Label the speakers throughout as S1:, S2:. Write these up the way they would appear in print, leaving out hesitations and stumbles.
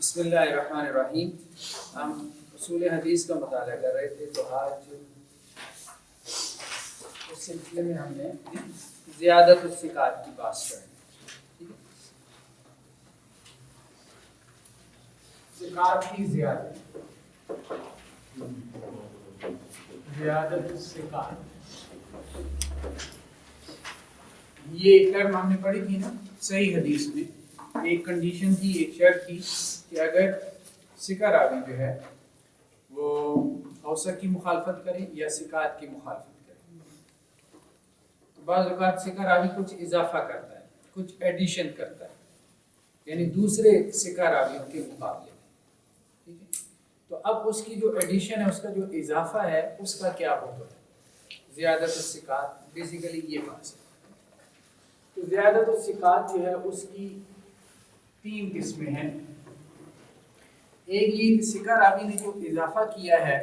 S1: بسم اللہ الرحمن الرحیم. ہم اصول حدیث کا مطالعہ کر رہے تھے تو آج اس سلسلے میں ہم نے زیادت الثقات کی بات کریں. ثقات کی زیادت الثقات، یہ ٹرم ہم نے پڑھی تھی نا صحیح حدیث میں. ایک کنڈیشن تھی، ایک شرط تھی کہ اگر ثقہ راوی جو ہے وہ اوثق کی مخالفت کرے یا ثقات کی مخالفت کرے. تو بعض اوقات ثقہ راوی کچھ اضافہ کرتا ہے، کچھ ایڈیشن کرتا ہے، یعنی دوسرے ثقہ راویوں کے مقابلے میں. ٹھیک ہے، تو اب اس کی جو ایڈیشن ہے، اس کا جو اضافہ ہے، اس کا کیا ہوگا؟ زیادت الثقات بیسیکلی یہ بات ہے. تو زیادت الثقات جو ہے اس کی تین قسمیں ہیں. ایک یہ کہ ثقہ راوی نے جو اضافہ کیا ہے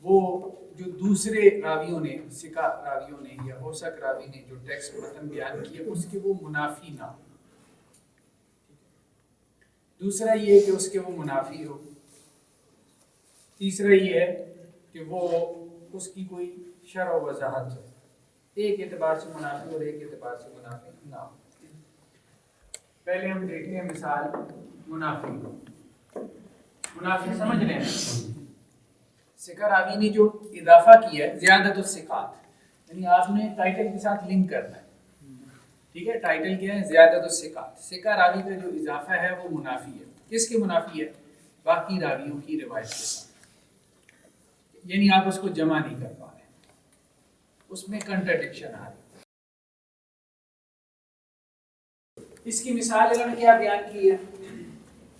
S1: وہ جو دوسرے راویوں نے، ثقہ راویوں نے یا اوثق راوی نے جو ٹیکسٹ متن بیان کیا اس کے وہ منافی نہ ہو. دوسرا یہ کہ اس کے وہ منافی ہو. تیسرا یہ ہے کہ وہ اس کی کوئی شرح و وضاحت ہو، ایک اعتبار سے منافی اور ایک اعتبار سے منافی نہ ہو. پہلے ہم دیکھتے ہیں مثال منافی. منافی سمجھ رہے ہیں؟ ثقہ راوی نے جو اضافہ کیا ہے زیادت الثقات، یعنی آپ نے ٹائٹل کے ساتھ لنک کرنا ہے. ٹھیک ہے، ٹائٹل کیا ہے؟ زیادت الثقات. ثقہ راوی کا جو اضافہ ہے وہ منافی ہے. کس کے منافی ہے؟ باقی راویوں کی روایت کے ساتھ. یعنی آپ اس کو جمع نہیں کر پا رہے، اس میں کنٹرڈکشن آ رہی. اس کی مثال انہوں نے کیا بیان کی ہے؟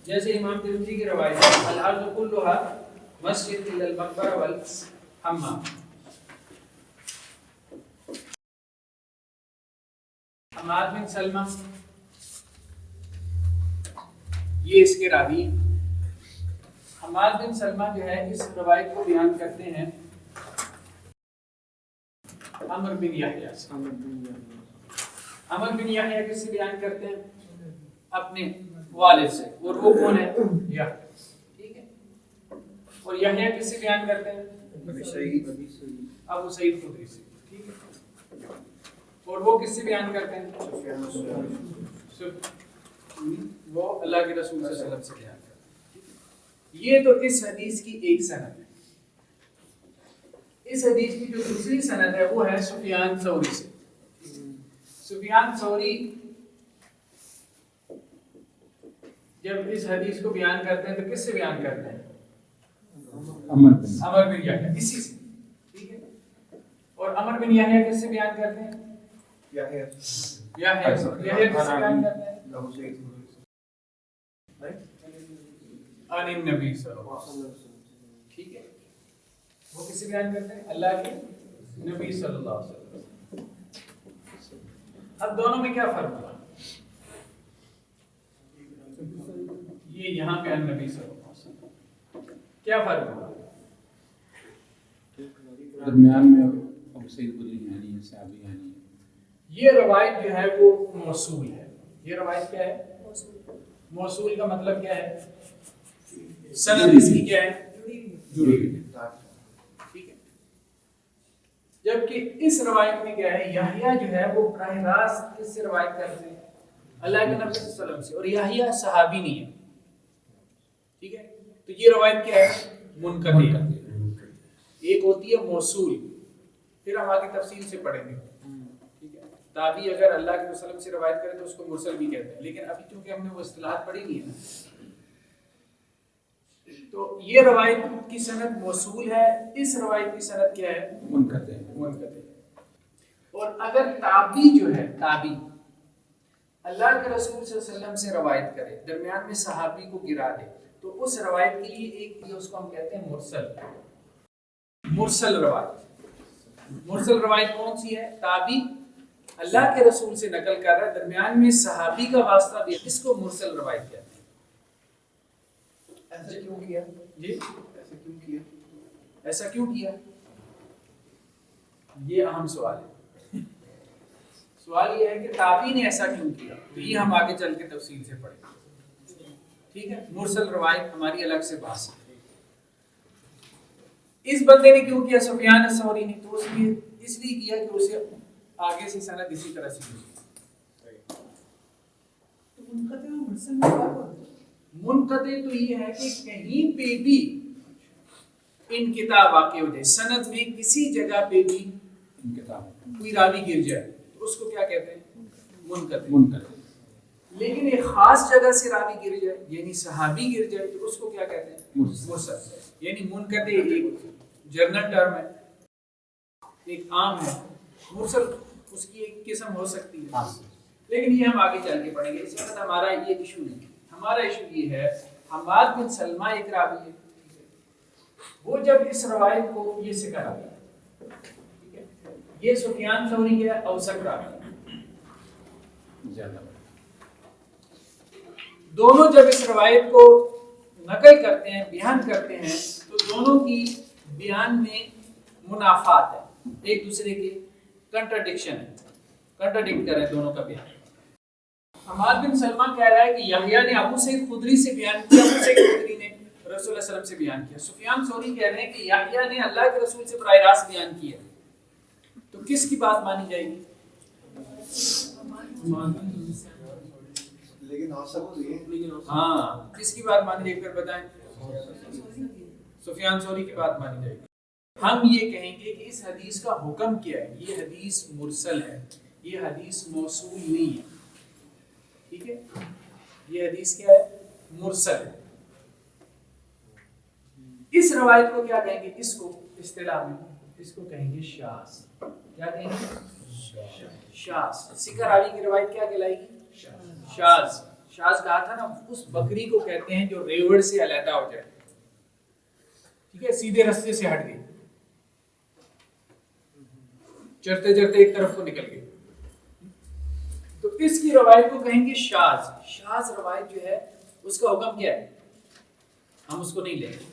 S1: جیسے امام ترمذی کی روایت ہے الارض كلها مسجد الا المقبرہ والحمام. حماد بن سلمہ یہ اس کے راوی. حماد بن سلمہ جو ہے اس روایت کو بیان کرتے ہیں عمر بن یحییٰ سے. عمر بن یحییٰ کس سے بیان کرتے ہیں؟ اپنے والد سے. اور وہ کون ہے؟ یحییٰ. ٹھیک ہے، اور یحییٰ کس سے بیان کرتے ہیں؟ ابو سعید خدری سے. ٹھیک ہے، اور وہ کس سے بیان کرتے ہیں؟ وہ اللہ کے رسول صلی اللہ علیہ وسلم سے بیان کرتے ہیں. یہ تو اس حدیث کی ایک سند ہے. اس حدیث کی جو دوسری سند ہے وہ ہے سفیان ثوری سے. سفیان ثوری جب اس حدیث کو بیان کرتے ہیں تو کس سے بیان کرتے ہیں؟ عمر بن یحییٰ، اسی سے. ٹھیک ہے، اور عمر بن یحییٰ کس سے بیان کرتے ہیں؟ یحییٰ کس سے بیان کرتے ہیں؟ عن النبی صلی اللہ علیہ وسلم. ٹھیک ہے، وہ کس سے بیان کرتے ہیں؟ اللہ کے نبی صلی اللہ علیہ وسلم. اب دونوں میں کیا فرق ہوا؟ یہ یہاں پہ النبی صلی اللہ علیہ وسلم، کیا فرق ہوا؟
S2: درمیان میں ابو سعید خدری یعنی ہے، صحابی یعنی ہے.
S1: یہ روایت جو ہے وہ موصول ہے. یہ روایت کیا ہے؟ موصول کا مطلب کیا ہے؟ سند اس کی کیا ہے؟ جڑی ہوئی. ٹھیک ہے، جبکہ اس روایت میں کیا ہے؟ یحییٰ جو ہے وہ براہ راست کس سے روایت کرتے ہیں؟ اللہ کے نبی صلی اللہ علیہ وسلم سے، اور یحییٰ صحابی نہیں ہے. ٹھیک ہے، تو یہ روایت کیا ہے؟ منقطع. ایک ہوتی ہے موصول، پھر ہم آگے تفصیل سے پڑھیں گے. ٹھیک ہے، تابعی اگر اللہ کے وسلم سے روایت کرے تو اس کو مرسل بھی کہتے ہیں، لیکن ابھی چونکہ ہم نے وہ اصطلاحات پڑھی نہیں ہے تو یہ روایت کی سند موصول ہے. اس روایت کی سند کیا ہے؟ منقطع. اور اگر تابعی جو ہے، تابعی اللہ کے رسول صلی اللہ علیہ وسلم سے روایت کرے، درمیان میں صحابی کو گرا دے، تو اس روایت کے لیے ایک یہ اس کو ہم کہتے ہیں مرسل. مرسل روایت. مرسل روایت کون سی ہے؟ تابعی اللہ کے رسول سے نقل کر رہا ہے، درمیان میں صحابی کا واسطہ بھی، اس کو مرسل روایت کہتے ہیں. ایسا کیوں کیا؟ جی ایسا کیوں کیا؟ یہ اہم سوال ہے. سوال یہ ہے کہ تابعی نے ایسا کیوں کیا، تو یہ ہم آگے چل کے تفصیل سے پڑھیں گے. ٹھیک ہے، مرسل روایت ہماری الگ سے بحث ہے. اس بندے نے کیوں کیا سفیان الثوری نے؟ تو اس لیے کیا کہ اسے آگے سے سند اسی طرح سے ملی. تو منقطع و مرسل میں کیا فرق ہے؟ منقطع تو یہ ہے کہ کہیں پہ بھی انقطاع واقع ہو جائے، سند میں کسی جگہ پہ بھی
S2: انقطاع
S1: کوئی راوی گر جائے تو اس کو کیا کہتے ہیں؟ منقطع. لیکن ایک خاص جگہ سے راوی گر جائے یعنی صحابی گر جائے تو اس کو کیا کہتے ہیں؟ مرسل. یعنی منقطع ایک جنرل ٹرم ہے، ایک عام ہے، مرسل اس کی ایک قسم ہو سکتی ہے. لیکن یہ ہم آگے چل کے پڑھیں گے، اس وقت ہمارا یہ ایشو نہیں ہے. ہمارا ایشو یہ ہے حماد بن سلمہ ایک راوی ہے، وہ جب اس روایت کو یہ سے کرا ٹھیک ہے، یہ سفیان ثوری کے اوسط راوی
S2: زیادہ
S1: دونوں جب اس روایت کو نقل کرتے ہیں، بیان کرتے ہیں، تو دونوں کی بیان میں منافات ہے، ایک دوسرے کے کنٹرڈکشن ہے، کنٹرڈکٹ کر رہے ہیں دونوں کا بیان. حماد بن سلمہ کہہ رہا ہے کہ یحییٰ نے ابو سعید خدری سے بیان کیا، ابو سعید خدری نے رسول اللہ صلی اللہ علیہ وسلم سے بیان کیا. سفیان ثوری کہہ رہے ہیں کہ یحییٰ نے اللہ کے رسول سے براہ راست بیان کیا. تو کس کی بات مانی جائے گی؟
S3: لیکن
S1: ہاں، کس کی بات مانی جائے گی؟ بتائیں. سفیان ثوری کی بات مانی جائے گی. ہم یہ کہیں گے کہ اس حدیث کا حکم کیا ہے. یہ حدیث مرسل ہے، یہ حدیث موصول نہیں ہے. ٹھیک ہے، یہ حدیث کیا ہے؟ مرسل ہے. اس روایت کو کیا کہیں گے؟ اس کو اصطلاح میں اس کو کہیں گے شاذ. کیا کہیں گے؟ شاذ. سکہ راوی کی روایت کیا کہلائے گی؟ شاذ. شاذ کہا تھا نا، اس بکری کو کہتے ہیں جو ریوڑ سے علیحدہ ہو جائے، ٹھیک ہے، سیدھے رستے سے ہٹ گئی، چرتے چرتے ایک طرف کو نکل گئی. تو اس کی روایت کو کہیں گے شاذ. شاذ روایت جو ہے اس کا حکم کیا ہے؟ ہم اس کو نہیں لیں گے.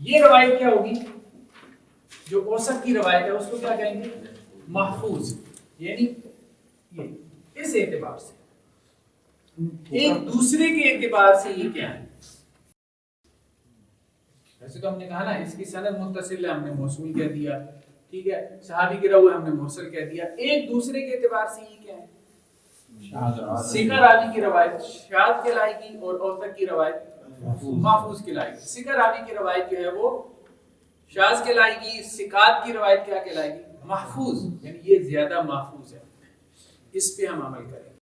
S1: یہ روایت کیا ہوگی؟ جو اوسط کی روایت ہے اس کو کیا کہیں گے؟ محفوظ. یعنی یہ اس اعتبار سے، ایک دوسرے کے اعتبار سے یہ کیا ہے؟ ویسے تو ہم نے کہا نا اس کی سند متصل ہے، ہم نے موصول کہہ دیا، ٹھیک ہے، صحابی گرا ہوا ہم نے مرسل کہہ دیا. ایک دوسرے کے اعتبار سے یہ کیا ہے؟ سکہ راوی کی روایت شاذ کہلائے گی اور اوسط کی روایت محفوظ کہلائے گی. سکہ راوی کی روایت جو ہے وہ شاذ کہلائے گی، سکات کی روایت کیا کہلائے گی؟ محفوظ. یعنی یہ زیادہ محفوظ ہے، اس پہ ہم عمل کریں.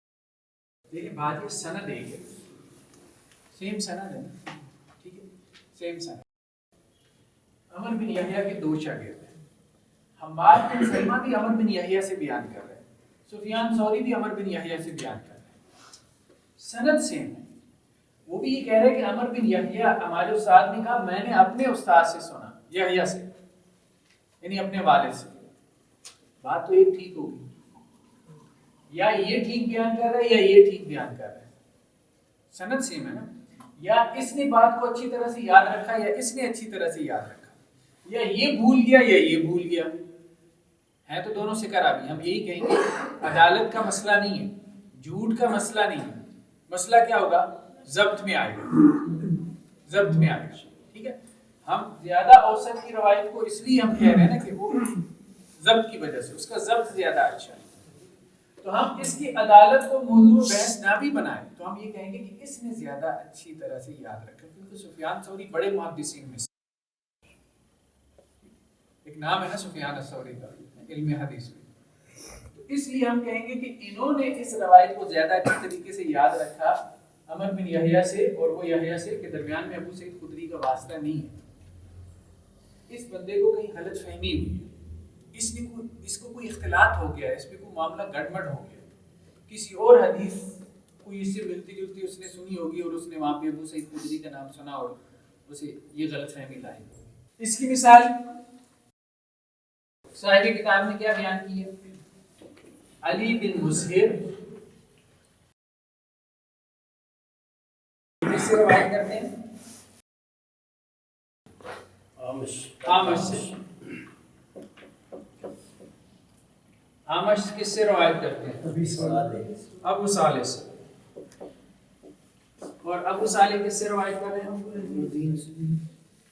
S1: لیکن بات یہ سند ایک ہے، سیم سند ہے نا، ٹھیک ہے، سیم سند. عمر بن یحییٰ کے دو شاگرد ہیں، حماد بن سلمہ بھی عمر بن یحییٰ سے بیان کر رہے ہیں، سفیان ثوری بھی عمر بن یحییٰ سے بیان کر رہے ہیں، سند سیم ہے. وہ بھی یہ کہہ رہے ہیں کہ عمر بن یحییٰ ہمارے استاد نے کہا میں نے اپنے استاد سے سنا، یحییٰ سے یعنی اپنے والد سے. بات تو ایک ٹھیک ہوگی، یا یہ ٹھیک بیان کر رہا ہے یا یہ ٹھیک بیان کر رہا ہے، سند سیم ہے نا. یا اس نے بات کو اچھی طرح سے یاد رکھا یا اس نے اچھی طرح سے یاد رکھا، یا یہ بھول گیا یا یہ بھول گیا. ہے تو دونوں سکہ راوی. ہم یہی کہیں گے عدالت کا مسئلہ نہیں ہے، جھوٹ کا مسئلہ نہیں ہے. مسئلہ کیا ہوگا؟ ضبط میں آئے گا، ضبط میں آئے گا. ٹھیک ہے، ہم زیادہ اوسط کی روایت کو اس لیے ہم کہہ رہے ہیں نا کہ وہ ضبط کی وجہ سے اس کا ضبط زیادہ اچھا ہے. تو ہم اس کی عدالت کو موضوع بحث نہ بھی بنائیں تو ہم یہ کہیں گے کہ اس نے زیادہ اچھی طرح سے یاد رکھا، کیونکہ سفیان ثوری بڑے محدثین میں سے ایک نام ہے نا سفیان الثوری کا علم حدیث میں. تو اس لیے ہم کہیں گے کہ انہوں نے اس روایت کو زیادہ اچھی طریقے سے یاد رکھا عمر بن یحییٰ سے، اور وہ یحییٰ سے کے درمیان میں ابو سعید خدری کا واسطہ نہیں ہے. اس بندے کو کہیں غلط فہمی ہوئی ہے، اس کو کوئی اختلاط ہو گیا ہے، اس پہ کوئی معاملہ گڑبڑ ہو گیا، کسی اور حدیث کوئی اس سے ملتی جلتی اس نے سنی ہوگی اور اس نے وہاں پہ ابو سعید خدری کا نام سنا اور اسے یہ غلط فہمی لائی. اس کی مثال صاحب کتاب نے کیا بیان کی ہے؟ علی بن مسہر کس سے روایت کرتے ہیں؟ آمش سے. آمش کس سے روایت کرتے ہیں؟ ابو صالح سے. اور اور ابو صالح کس سے روایت کر رہے ہیں؟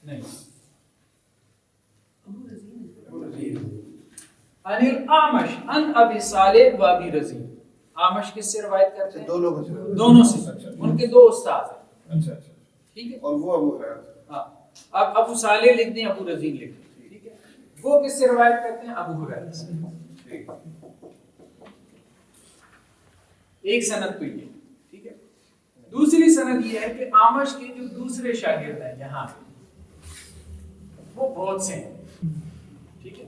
S1: نہیں، عن الاعمش عن ابی صالح و ابی رزین. اعمش کس سے روایت کرتے ہیں؟
S3: دو لوگوں سے.
S1: دونوں سے. ان کے دو استاد ہیں.
S3: اچھا اچھا.
S1: ٹھیک ہے.
S3: اور وہ ابو ہریرہ.
S1: ہاں، اب ابو صالح لکھ دیں، ابو رزین لکھ دیں. ٹھیک ہے. وہ کس سے روایت کرتے ہیں؟ ابو ہریرہ سے. ایک سند تو یہ. ٹھیک ہے. دوسری سند یہ ہے کہ اعمش کے جو دوسرے شاگرد ہیں یہاں وہ بہت سے ہیں. ٹھیک ہے،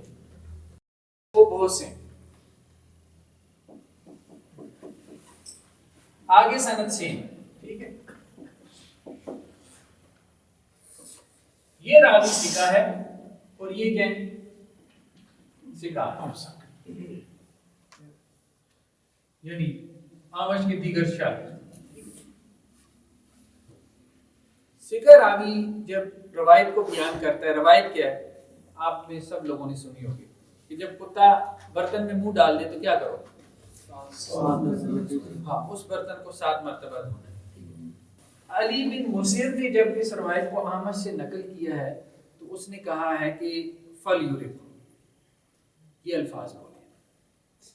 S1: وہ بہت سے ہیں. آگے سند سے ہیں. ٹھیک ہے. یہ راوی ثقہ ہے اور یہ کیا ہے؟ ثقہ. یعنی اعمش کے دیگر شاگرد. ثقہ راوی جب روایت کو بیان کرتا ہے، روایت کیا ہے؟ آپ نے سب لوگوں نے سنی ہوگی کہ جب کتا برتن میں منہ ڈال دے تو کیا کرو؟ ہاں، اس برتن کو 7 مرتبہ دھونا. علی بن مسیر نے جب اس روایت کو احمد سے نقل کیا ہے تو اس نے کہا ہے کہ فل یورک، یہ الفاظ بولے.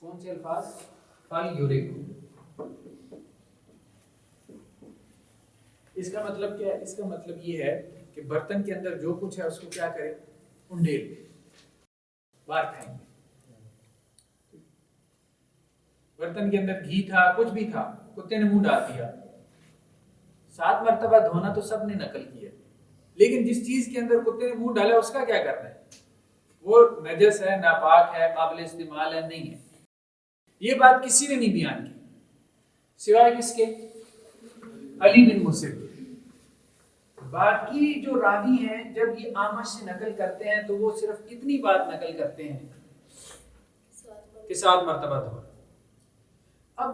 S1: کون سے الفاظ؟ فل یورک. اس کا مطلب کیا ہے؟ اس کا مطلب یہ ہے کہ برتن کے اندر جو کچھ ہے اس کو کیا کرے؟ انڈیل بار کھائیں گے. برتن کے اندر گھی تھا، کچھ بھی تھا، کتے نے منہ ڈال دیا. 7 مرتبہ دھونا تو سب نے نقل کیا، لیکن جس چیز کے اندر کتے نے منہ ڈالا اس کا کیا کرنا ہے؟ وہ نجس ہے، ناپاک ہے، قابل استعمال ہے، نہیں ہے. یہ بات کسی نے نہیں بیان کی سوائے کس کے؟ علی بن مسر. باقی جو راوی ہیں جب یہ اعمش سے نقل کرتے ہیں تو وہ صرف اتنی بات نقل کرتے ہیں کہ 7 مرتبہ دھونا. اب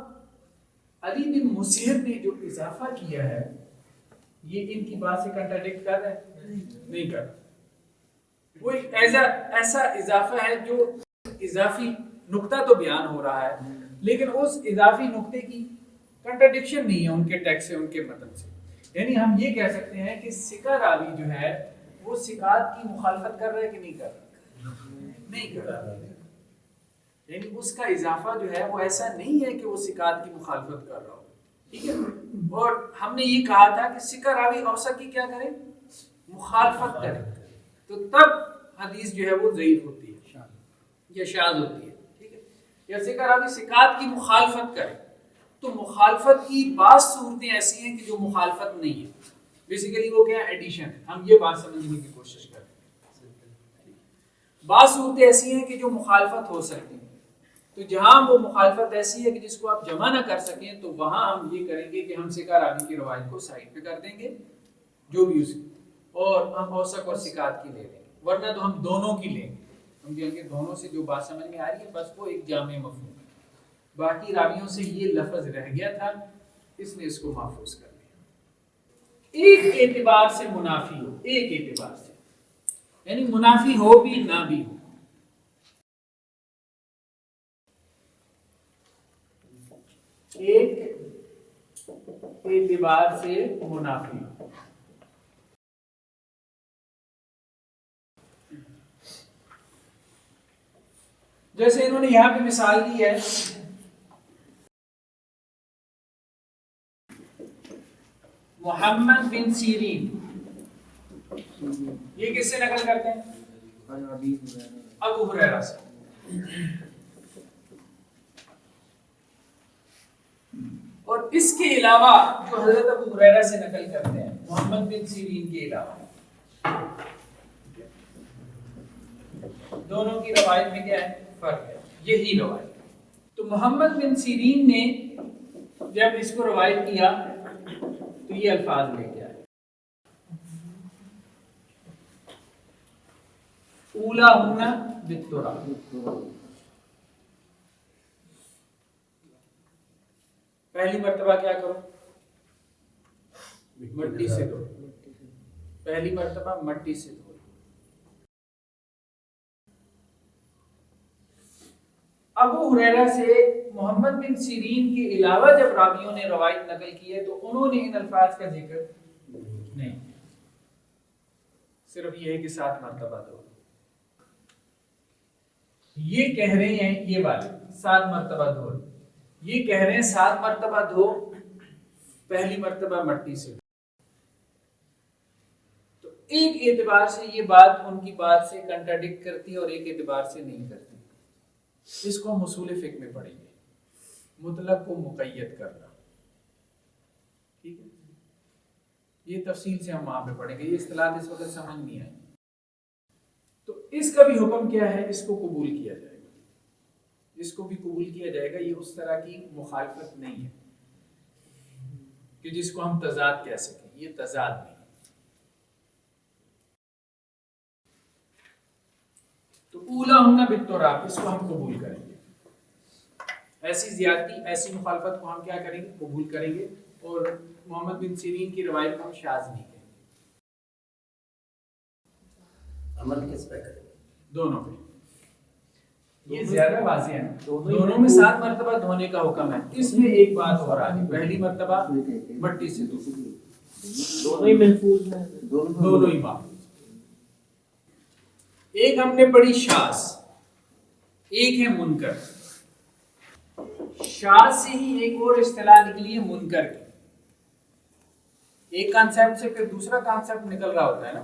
S1: علی بن مسہر نے جو اضافہ کیا ہے یہ ان کی بات سے کنٹراڈکٹ کر رہا ہے؟ نہیں کر. وہ ایسا اضافہ ہے جو اضافی نقطہ تو بیان ہو رہا ہے لیکن اس اضافی نقطے کی کنٹراڈکشن نہیں ہے ان کے ٹیکسٹ سے، ان کے متن سے. یعنی ہم یہ کہہ سکتے ہیں کہ ثقہ راوی جو ہے وہ ثقات کی مخالفت کر رہا ہے کہ نہیں کر رہا؟ نہیں کر رہا. یعنی اس کا اضافہ جو ہے وہ ایسا نہیں ہے کہ وہ ثقات کی مخالفت کر رہا ہو. ٹھیک ہے. اور ہم نے یہ کہا تھا کہ ثقہ راوی اوثق کی کیا کرے؟ مخالفت کرے، تو تب حدیث جو ہے وہ ضعیف ہوتی ہے یا شاذ ہوتی ہے. ٹھیک ہے. یا ثقہ راوی ثقات کی مخالفت کرے تو مخالفت کی بعض صورتیں ایسی ہیں کہ جو مخالفت نہیں ہے. بیسیکلی وہ کیا ہے؟ ایڈیشن ہے. ہم یہ بات سمجھنے کی کوشش کریں. بعض صورتیں ایسی ہیں کہ جو مخالفت ہو سکتی ہیں، تو جہاں وہ مخالفت ایسی ہے کہ جس کو آپ جمع نہ کر سکیں تو وہاں ہم یہ کریں گے کہ ہم ثقہ راوی کی روایت کو سائڈ پہ کر دیں گے جو بھی اس کی، اور ہم اوثق اور ثقات کی لے لیں گے. ورنہ تو ہم دونوں کی لیں گے. ہم کہیں گے دونوں سے جو بات سمجھ میں آ رہی ہے بس وہ ایک جامع مفہوم ہے. باقی راویوں سے یہ لفظ رہ گیا تھا، اس نے اس کو محفوظ کر لیا. ایک اعتبار سے منافی ہو، ایک اعتبار سے یعنی منافی ہو بھی نہ بھی ہو. ایک اعتبار سے منافی ہو. جیسے انہوں نے یہاں پہ مثال دی ہے محمد بن سیرین. یہ کس سے نقل کرتے ہیں؟ ابو ہریرہ سے. اور اس کے علاوہ جو حضرت ابو ہریرہ سے نقل کرتے ہیں محمد بن سیرین کے علاوہ، دونوں کی روایت میں کیا ہے؟ فرق ہے. یہی روایت. تو محمد بن سیرین نے جب اس کو روایت کیا تو یہ الفاظ لے کے آئے. اولا ہونا بالتراب، پہلی مرتبہ کیا کرو؟ مٹی سے دھو. پہلی مرتبہ مٹی سے دھو. ابو ہریرہ سے محمد بن سیرین کے علاوہ جب راویوں نے روایت نقل کی ہے تو انہوں نے ان الفاظ کا ذکر نہیں کیا، صرف یہ ہے کہ 7 مرتبہ دو، یہ کہہ رہے ہیں یہ والے 7 مرتبہ دو، یہ کہہ رہے ہیں 7 مرتبہ دو، پہلی مرتبہ مٹی سے، تو ایک اعتبار سے یہ بات ان کی بات سے کنٹراڈکٹ کرتی ہے اور ایک اعتبار سے نہیں کرتی۔ اس کو ہم اصول فقہ میں پڑھیں گے، مطلق کو مقید کرنا، ٹھیک ہے، یہ تفصیل سے ہم وہاں پہ پڑھیں گے، یہ اصطلاح اس وقت سمجھ نہیں آئی۔ تو اس کا بھی حکم کیا ہے؟ اس کو قبول کیا جائے گا، اس کو بھی قبول کیا جائے گا، یہ اس طرح کی مخالفت نہیں ہے کہ جس کو ہم تضاد کہہ سکیں، یہ تضاد نہیں ہے۔ تو اولا ہونا بالتراب، اس کو ہم قبول کریں گے، ایسی زیادتی ایسی مخالفت کو ہم کیا کریں گے؟ قبول کریں گے، اور محمد بن سیرین کی روایت کو ہم شاذ نہیں کہیں گے۔
S3: عمل کس پہ کریں؟
S1: دونوں پہ، یہ زیادہ واضح ہے، دونوں میں 7 مرتبہ دھونے کا حکم ہے، اس میں ایک بات اور آ گئی، پہلی مرتبہ مٹی سے دھو،
S3: دونوں ہی محفوظ ہیں،
S1: دونوں ہی بات۔ ایک ہم نے پڑھی شاذ، ایک ہے منکر۔ شاذ سے ہی ایک اور اصطلاح نکلی ہے منکر کی، ایک کانسیپٹ سے پھر دوسرا کانسیپٹ نکل رہا ہوتا ہے نا،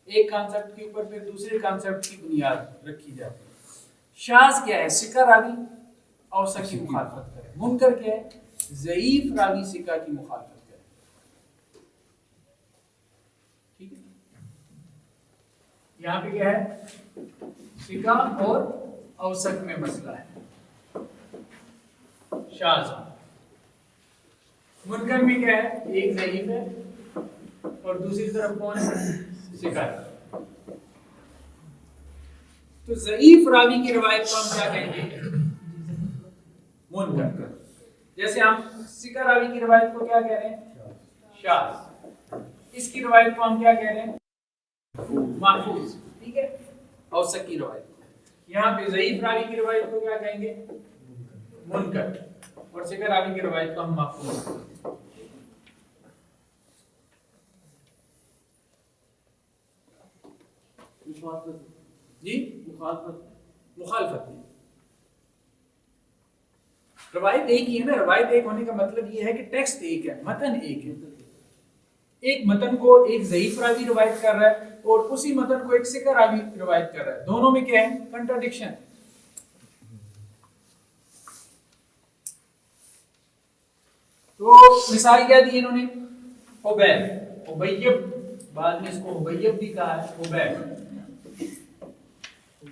S1: ایک کانسیپٹ کے اوپر پھر دوسرے کانسیپٹ کی بنیاد رکھی جاتی ہے۔ شاذ کیا ہے؟ ثقہ راوی اوثق کی مخالفت کرے، منکر کیا ہے؟ ضعیف راوی ثقہ کی مخالفت کرے، ٹھیک ہے، یہاں پہ کیا ہے؟ ثقہ اور اوثق میں مسئلہ ہے، شاذ۔ منکر میں کیا ہے؟ ایک ضعیف ہے اور دوسری طرف کون ہے؟ ثقہ۔ تو ضعیف راوی کی روایت کو ہم کیا کہیں گے؟ منکر۔ جیسے ہم ثقہ راوی کی روایت کو کیا کہہ رہے ہیں؟ شاذ۔ اس کی روایت کو ہم کیا کہہ رہے ہیں؟ محفوظ، ٹھیک ہے، اوثق کی روایت۔ یہاں پہ ضعیف راوی کی روایت کو کیا کہیں گے؟ منکر، اور ثقہ راوی کی روایت کو ہم محفوظ۔ جی مخالفت نہیں، روایت ایک ہی ہے نا، روایت ایک ہونے کا مطلب یہ ہے کہ ٹیکسٹ ایک ہے، متن ایک ہے، ایک متن کو ایک ضعیف راوی روایت کر رہا ہے اور اسی متن کو ایک ثقہ راوی روایت کر رہا ہے، دونوں میں کیا ہے؟ کنٹراڈکشن۔ تو مثال کیا دی انہوں نے؟ حبیب، حبیب، بعد میں اس کو حبیب بھی کہا ہے، حبیب۔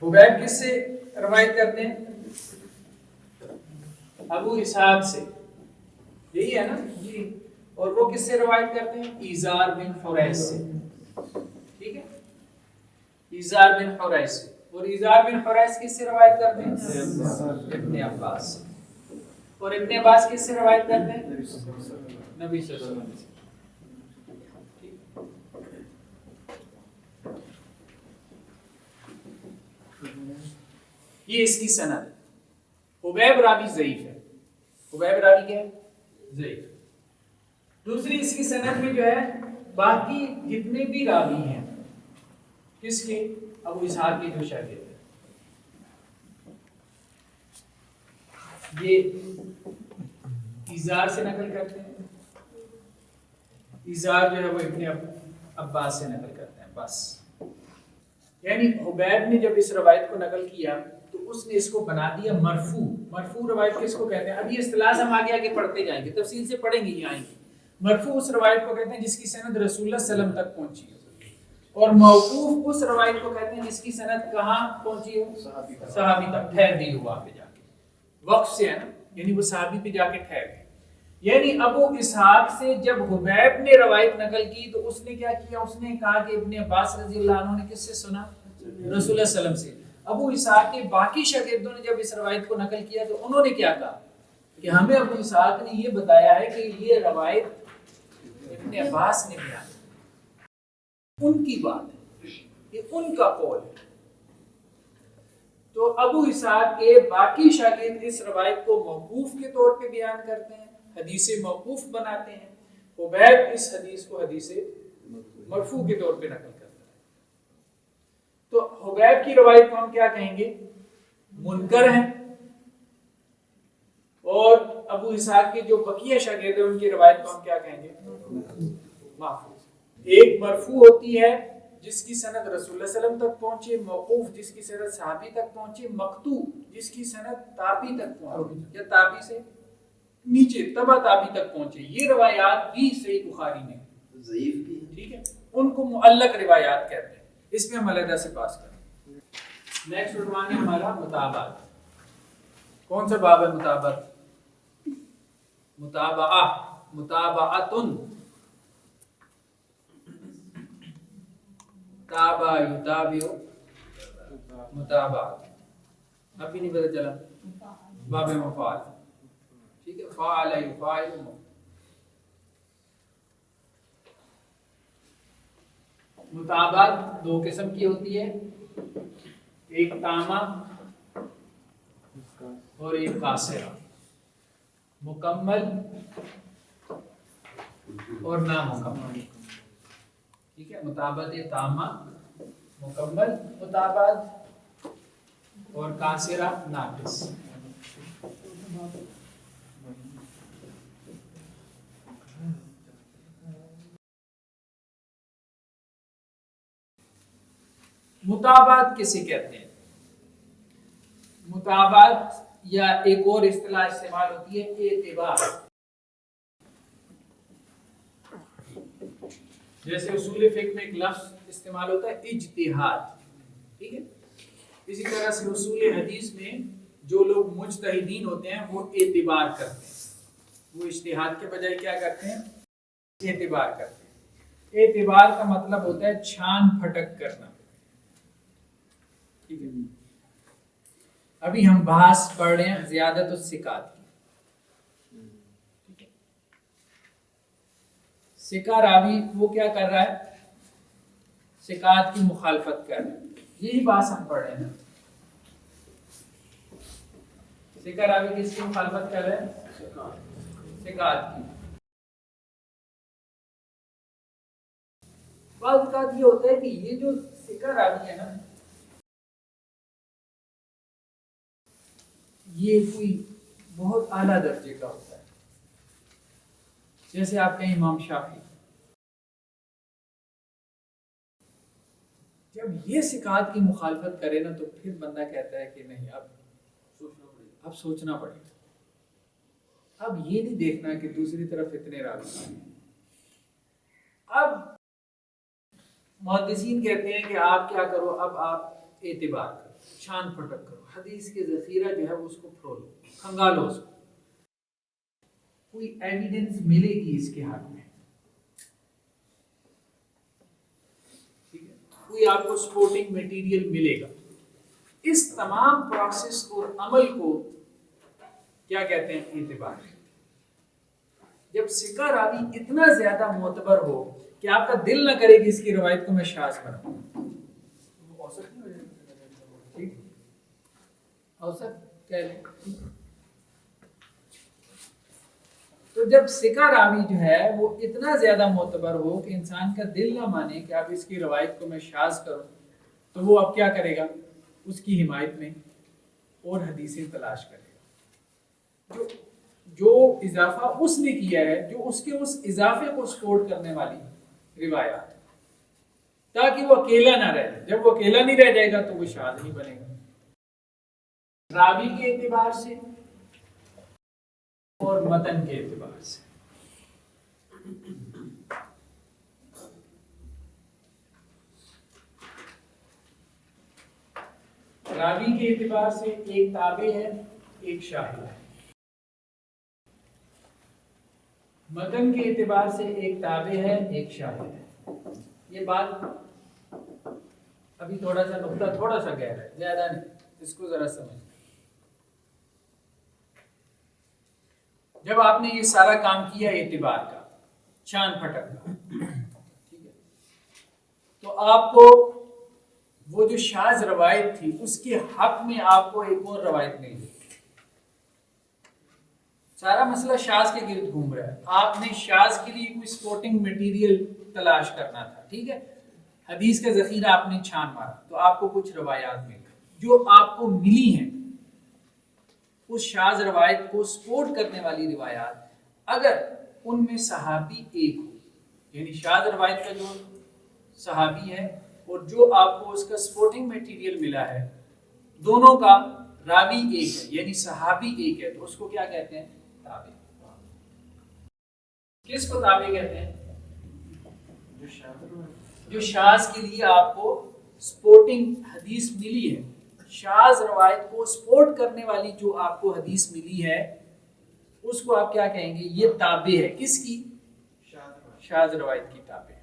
S1: حبیب کس سے روایت کرتے ہیں؟ ابو اسحاق سے، یہی ہے نا جی، اور وہ کس سے روایت کرتے ہیں؟ ایزار بن حریث سے، ٹھیک ہے، ایزار بن حریث سے، اور ایزار بن حریث کس سے روایت کرتے ہیں؟ ابن عباس سے، اور ابن عباس کس سے روایت کرتے ہیں؟ نبی صلی اللہ علیہ وسلم سے۔ یہ اس کی سند ہے۔ حبیب راوی ضعیف ہے، حبیب راوی کیا ہے؟ ضعیف۔ دوسری اس کی سند میں جو ہے باقی جتنے بھی راوی ہیں، کس کے؟ ابو اسحاق کے جو شاگرد ہیں، یہ ایزار سے نقل کرتے ہیں، ایزار جو ہے وہ ابن عباس سے نقل کرتے ہیں، بس۔ یعنی حبیب نے جب اس روایت کو نقل کیا تو اس نے اس کو بنا دیا مرفوع۔ مرفوع روایت کس کو کہتے ہیں؟ اب یہ اصطلاح ہم آگے آگے پڑھتے جائیں گے، تفصیل سے پڑھیں گے، یہ آئیں گے۔ مرفوع اس روایت کو کہتے ہیں جس کی سند رسول اللہ صلی اللہ علیہ وسلم تک پہنچی ہے، اور موقوف اس روایت کو کہتے ہیں جس کی سند کہاں پہنچی ہو؟ صحابی تک، ٹھہر گئی ہو وہاں پہ جا کے، وقف سے ہے نا، یعنی وہ صحابی پہ جا کے ٹھہر گئی۔ یعنی ابو اسحاق سے جب حبیب نے روایت نقل کی تو اس نے کیا کیا؟ اس نے کہا کہ ابن عباس رضی اللہ عنہ نے کس سے سنا؟ رسول اللہ صلی اللہ علیہ وسلم سے۔ ابو اسحاق کے باقی شاگردوں نے جب اس روایت کو نقل کیا تو انہوں نے کیا کہا کہ ہمیں ابو اسحاق نے یہ بتایا ہے کہ یہ روایت ابن عباس نے بیان کی، ان کی بات ہے، یہ ان کا قول ہے۔ تو ابو اسحاق کے باقی شاگرد اس روایت کو موقوف کے طور پہ بیان کرتے ہیں، حدیث موقوف بناتے ہیں. حبیب اس حدیث کو حدیث مرفوع کے طور پہ نقل کرتا ہے. تو حبیب کی روایت کو ہم کیا کہیں گے؟ منکر ہیں. اور ابو اسحاق کے جو بقیہ شاگرد ہیں ان کی روایت کو ہم کیا کہیں گے؟ محفوظ. ایک مرفوع ہوتی ہے جس کی سند رسول اللہ صلی اللہ علیہ وسلم تک پہنچے، موقوف جس کی سند صحابی تک پہنچے، مقطوع جس کی سند تابعی تک پہنچے یا تابعی سے نیچے تبع تابعی تک پہنچے. یہ روایات بھی صحیح بخاری میں
S3: ضعیف بھی ہے.
S1: ٹھیک ہے، ان کو معلق روایات کہتے ہیں. اس میں ہم علیحدہ سے پاس کریں. نیکسٹ عنوان ہے ہمارا متابعت. کون سا باب ہے متابعت؟ متابعہ، متابعتن، تابع یتابع متابعت. اب بھی نہیں پتہ چلا؟ باب مفعول. ٹھیک ہے، فعل یفعل. متابعت دو قسم کی ہوتی ہے، ایک تامہ اور ایک قاصرہ، مکمل اور نامکمل. ٹھیک ہے، متابعت تامہ مکمل متابعت اور قاصرہ ناقص. متابعت کسے کہتے ہیں؟ متابعت یا ایک اور اصطلاح استعمال ہوتی ہے اعتبار. جیسے اصول فقہ میں ایک لفظ استعمال ہوتا ہے اجتہاد. ٹھیک ہے، اسی طرح سے اصول حدیث میں جو لوگ مجتہدین ہوتے ہیں وہ اعتبار کرتے ہیں. وہ اجتہاد کے بجائے کیا کرتے ہیں؟ اعتبار کرتے ہیں. اعتبار کا مطلب ہوتا ہے چھان پھٹک کرنا. ٹھیک ہے، ابھی ہم بحث پڑھ رہے ہیں زیادت الثقات کی. ٹھیک ہے، ثقہ راوی وہ کیا کر رہا ہے؟ ثقات کی مخالفت کر رہا ہے. یہی بات ہم پڑھ رہے ہیں. ثقہ راوی کس کی مخالفت کر رہے ہیں؟ ثقات کی. بعض اوقات یہ ہوتا ہے کہ یہ جو ثقہ راوی ہے نا، یہ کوئی بہت اعلیٰ درجے کا ہوتا ہے. جیسے آپ کہیں امام شافعی، جب یہ ثقات کی مخالفت کرے نا تو پھر بندہ کہتا ہے کہ نہیں، اب سوچنا پڑے گا. اب یہ نہیں دیکھنا کہ دوسری طرف اتنے راوی ہیں. اب محدثین کہتے ہیں کہ آپ کیا کرو، اب آپ اعتبار کرو، چھان پھٹک کرو، حدیث کے ذخیرہ جو ہے اس کو پھرولو، کھنگالو اس کو. کوئی ایویڈنس ملے گی اس کے حق میں. ٹھیک ہے، کوئی آپ کو سپورٹنگ میٹیریل ملے گا. اس تمام پروسیس اور عمل کو کیا کہتے ہیں؟ اعتبار. جب ثقہ راوی اتنا زیادہ معتبر ہو کہ آپ کا دل نہ کرے کہ اس کی روایت کو میں شاذ بناؤں. ٹھیک، اوسط کہہ لیں. تو جب ثقہ راوی جو ہے وہ اتنا زیادہ معتبر ہو کہ انسان کا دل نہ مانے کہ آپ اس کی روایت کو میں شاذ کروں، تو وہ اب کیا کرے گا؟ اس کی حمایت میں اور حدیثیں تلاش کرے گا جو اضافہ اس نے کیا ہے، جو اس کے اس اضافے کو سپورٹ کرنے والی روایات، تاکہ وہ اکیلا نہ رہ جائے. جب وہ اکیلا نہیں رہ جائے گا تو وہ شاذ نہیں بنے گا. راوی کے اعتبار سے اور متن کے اعتبار سے. راوی کے اعتبار سے ایک تابع ہے، ایک شاہد ہے. متن کے اعتبار سے ایک تابع ہے، ایک شاہد ہے. یہ بات ابھی تھوڑا سا نقطہ تھوڑا سا گہرا ہے، زیادہ نہیں، اس کو ذرا سمجھ. جب آپ نے یہ سارا کام کیا اعتبار کا، چھان پھٹک کا، ٹھیک ہے، تو آپ کو وہ جو شاذ روایت تھی اس کے حق میں آپ کو ایک اور روایت مل گئی. سارا مسئلہ شاذ کے گرد گھوم رہا ہے. آپ نے شاذ کے لیے کوئی سپورٹنگ مٹیریل تلاش کرنا تھا, ٹھیک ہے, حدیث کا ذخیرہ آپ نے چھان مارا تو آپ کو کچھ روایات مل گئی جو آپ کو ملی ہیں. اس شاذ روایت کو سپورٹ کرنے والی روایات اگر ان میں صحابی ایک ہو, یعنی شاذ روایت کا جو صحابی ہے اور جو آپ کو اس کا سپورٹنگ میٹیریل ملا ہے دونوں کا راوی ایک ہے, یعنی صحابی ایک ہے, تو اس کو کیا کہتے ہیں؟ تابع. کس کو تابع کہتے ہیں؟ جو شاذ کے لیے آپ کو سپورٹنگ حدیث ملی ہے, شاذ روایت کو سپورٹ کرنے والی جو آپ کو حدیث ملی ہے اس کو آپ کیا کہیں گے؟ یہ تابع ہے. کس کی؟ شاذ روایت کی تابع.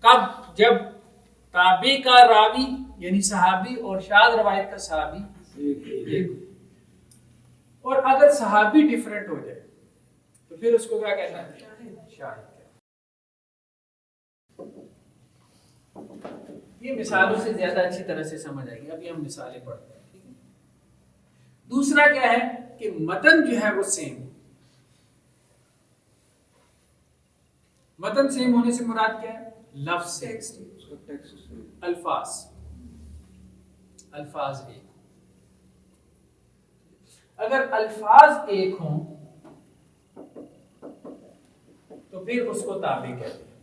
S1: کب؟ جب تابع کا راوی یعنی صحابی اور شاذ روایت کا صحابی ایک. اور اگر صحابی ڈیفرنٹ ہو جائے تو پھر اس کو کیا کہنا ہے؟ شاذ. یہ مثالوں سے زیادہ اچھی طرح سے سمجھ آئے گی. ابھی ہم مثالیں پڑھتے ہیں, ٹھیک ہے. دوسرا کیا ہے کہ متن جو ہے وہ سیم. متن سیم ہونے سے مراد کیا ہے؟ لفظ سیم, الفاظ ایک. اگر الفاظ ایک ہوں تو پھر اس کو تابع کہتے ہیں.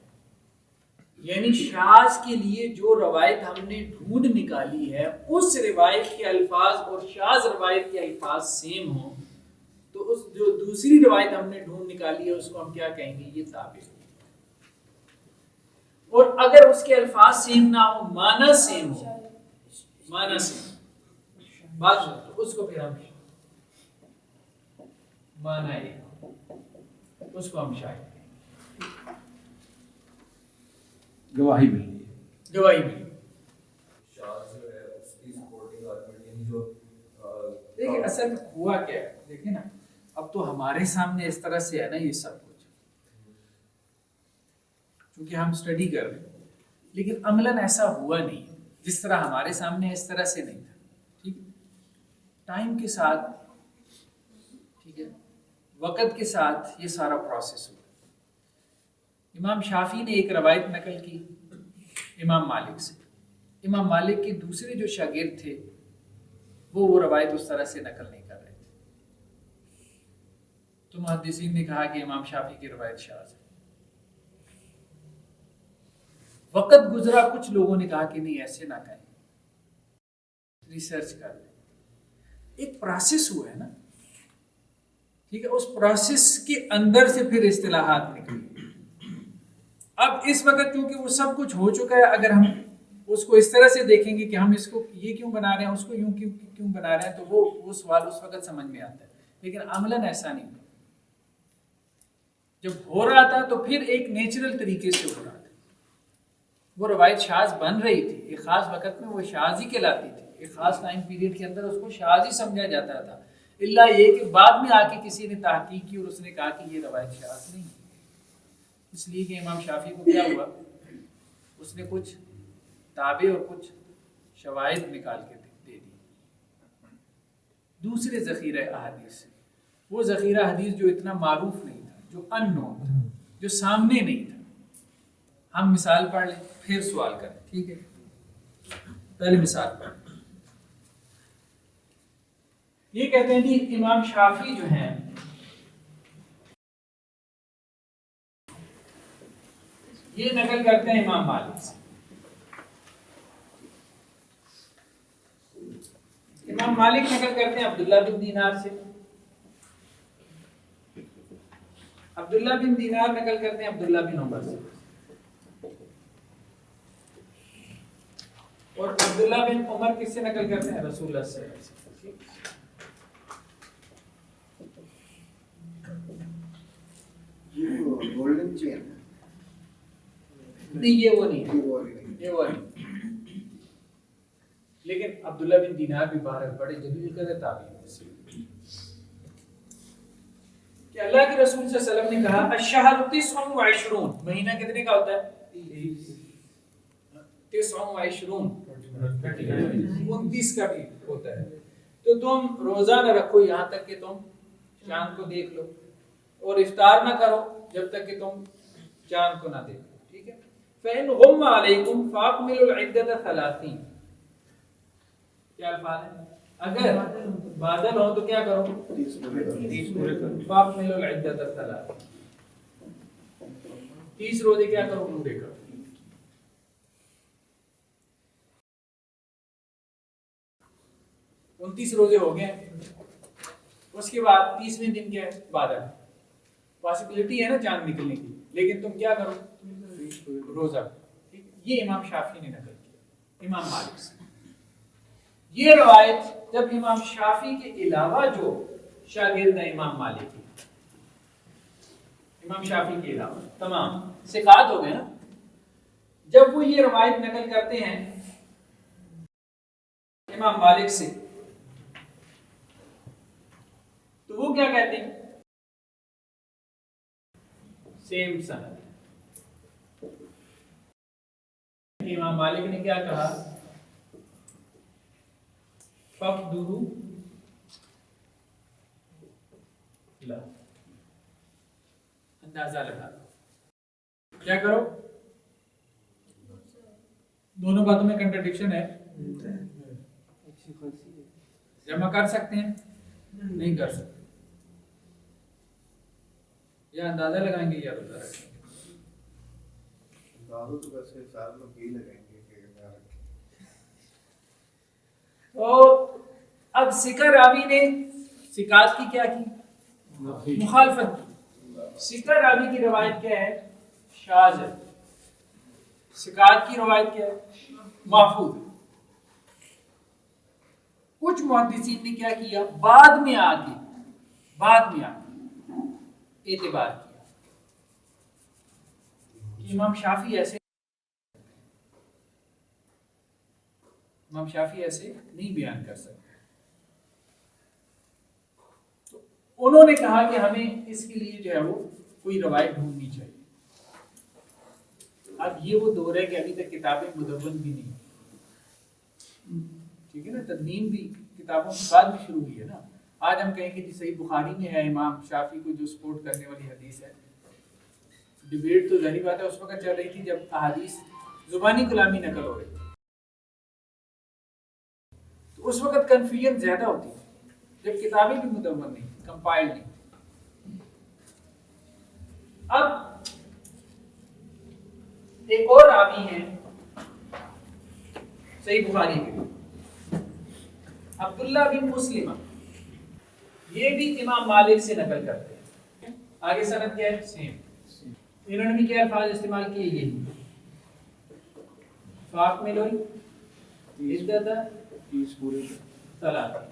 S1: یعنی شاذ کے لیے جو روایت ہم نے ڈھونڈ نکالی ہے اس روایت کے الفاظ اور شاذ روایت کے الفاظ سیم ہوں تو اس جو دوسری روایت ہم نے ڈھونڈ نکالی ہے اس کو ہم کیا کہیں گے؟ یہ تابع. اور اگر اس کے الفاظ سیم نہ ہو, معنی سیم ہو, معنی سیم بات تو اس کو پھر ہم معنی ایک, اس کو ہم شاہد
S2: گواہی مل رہی ہے.
S1: گواہی ملی.
S4: شاذ جو ہے اس کی سپورٹنگ آرگومنٹ یعنی جو
S1: دیکھیں اصل میں ہوا کیا ہے, دیکھیں نا اب تو ہمارے سامنے اس طرح سے ہے نا یہ سب کچھ, چونکہ ہم اسٹڈی کر رہے ہیں, لیکن عملاً ایسا ہوا نہیں ہے جس طرح ہمارے سامنے اس طرح سے نہیں تھا. ٹھیک ہے, ٹائم کے ساتھ, ٹھیک ہے, وقت کے ساتھ یہ سارا پروسیس ہوا. امام شافعی نے ایک روایت نقل کی امام مالک سے. امام مالک کے دوسرے جو شاگرد تھے وہ روایت اس طرح سے نقل نہیں کر رہے تھے. تو محدثین نے کہا کہ امام شافعی کی روایت شاذ ہے. وقت گزرا, کچھ لوگوں نے کہا کہ نہیں ایسے نہ کہیں, ریسرچ کر لیں. ایک پروسیس ہوا ہے نا, ٹھیک ہے, اس پروسیس کے اندر سے پھر اصطلاحات نکلی. اب اس وقت کیونکہ وہ سب کچھ ہو چکا ہے, اگر ہم اس کو اس طرح سے دیکھیں گے کہ ہم اس کو یہ کیوں بنا رہے ہیں, اس کو یوں کیوں بنا رہے ہیں, تو وہ سوال اس وقت سمجھ میں آتا ہے. لیکن عملاً ایسا نہیں. جب ہو رہا تھا تو پھر ایک نیچرل طریقے سے ہو رہا تھا. وہ روایت شاذ بن رہی تھی, ایک خاص وقت میں وہ شاذ ہی کہلاتی تھی, ایک خاص ٹائم پیریڈ کے اندر اس کو شاذ ہی سمجھا جاتا تھا. الا یہ کہ بعد میں آ کے کسی نے تحقیق کی اور اس نے کہا کہ یہ روایت شاذ نہیں ہے. اس لیے کہ امام شافعی کو کیا ہوا, اس نے کچھ تابع اور کچھ شواہد نکال کے دے دی دوسرے ذخیرہ احادیث سے. وہ ذخیرہ حدیث جو اتنا معروف نہیں تھا, جو ان نون تھا, جو سامنے نہیں تھا. ہم مثال پڑھ لیں پھر سوال کریں, ٹھیک ہے. پہلے مثال پڑھ. یہ کہتے ہیں کہ امام شافعی جو ہیں یہ نقل کرتے ہیں امام مالک سے. امام مالک نقل کرتے ہیں عبداللہ بن دینار سے. عبداللہ بن دینار نقل کرتے ہیں عبداللہ بن عمر سے. اور عبداللہ بن عمر کس سے نقل کرتے ہیں؟ رسول اللہ صلی اللہ علیہ وسلم سے.
S5: گولڈن چین
S1: نہیں, یہ وہ نہیں. لیکن عبداللہ بن دینار بھی باہر بڑے جلیل قدر تابعین سے کہ اللہ کے رسول صلی اللہ علیہ وسلم نے کہا الشہر 29 مہینہ کتنے کا ہوتا ہے؟ 29 کا بھی ہوتا ہے. تو تم روزہ نہ رکھو یہاں تک کہ تم چاند کو دیکھ لو, اور افطار نہ کرو جب تک کہ تم چاند کو نہ دیکھو. ٹھیک ہے. فَإِنْ غُمَّ عَلَيْكُمْ فَأَكْمِلُوا الْعِدَّةَ 30. کیا الفاظ ہے؟ اگر بادل ہو تو کیا کرو؟ 30 پورے کرو. فَأَكْمِلُوا الْعِدَّةَ 30. 30 روزے کیا کرو؟ پورے کرو. انتیس روزے ہو گئے. اس کے بعد 30ویں دن کیا ہے؟ بادل. پاسبلٹی ہے نا چاند نکلنے کی, لیکن تم کیا کرو؟ روزہ. یہ امام شافعی نے نقل کیا امام مالک سے. یہ روایت جب امام شافعی کے علاوہ جو شاگرد ہیں امام مالک کی, امام شافعی کے علاوہ تمام ثقات ہو گئے نا, جب وہ یہ روایت نقل کرتے ہیں امام مالک سے, تو وہ کیا کہتے ہیں؟ سیم سند. امام مالک نے کیا کہا؟ فَقْدُرُوا لا, اندازہ لگا. کیا کرو؟ دونوں باتوں میں کنٹرڈکشن ہے. جمع کر سکتے ہیں؟ نہیں کر سکتے. یا اندازہ لگائیں گے یا روزہ رکھیں گے.
S5: دارو تو ویسے سارے لوگ یہی لگائیں گے کہ نہ رکھیں.
S1: تو اب ثقہ راوی نے ثقات کی کیا کی؟ مخالفت کی. ثقہ راوی کی روایت کیا ہے؟ شاذ ہے. ثقات کی روایت کیا ہے؟ محفوظ. کچھ محدثین نے کیا کیا؟ بعد میں آ کے اعتبار کیا کہ امام شافعی ایسے نہیں بیان کر سکتے. تو انہوں نے کہا کہ ہمیں اس کے لیے جو ہے وہ کوئی روایت ڈھونڈنی چاہیے. اب یہ وہ دور ہے کہ ابھی تک کتابیں مدون بھی نہیں, ٹھیک ہے نا, تدوین بھی کتابوں کے بعد میں شروع ہوئی ہے نا. آج ہم کہیں کہ صحیح بخاری میں ہے امام شافعی کو جو سپورٹ کرنے والی حدیث ہے. ڈیبیٹ تو ظاہری بات ہے اس وقت چل رہی تھی جب احادیث زبانی کلامی نقل ہو رہی تھی, تو اس وقت کنفیوژن زیادہ ہوتی تھی جب کتابیں بھی مدون نہیں, کمپائل نہیں. اب ایک اور راوی ہیں صحیح بخاری کے, عبداللہ بن مسلمہ, یہ بھی امام مالک سے نقل کرتے ہیں. آگے سند کیا ہے؟ سیم. انہوں نے بھی کیا الفاظ استعمال کیے؟ یہی فَأَكْمِلُوا الْعِدَّةَ 30.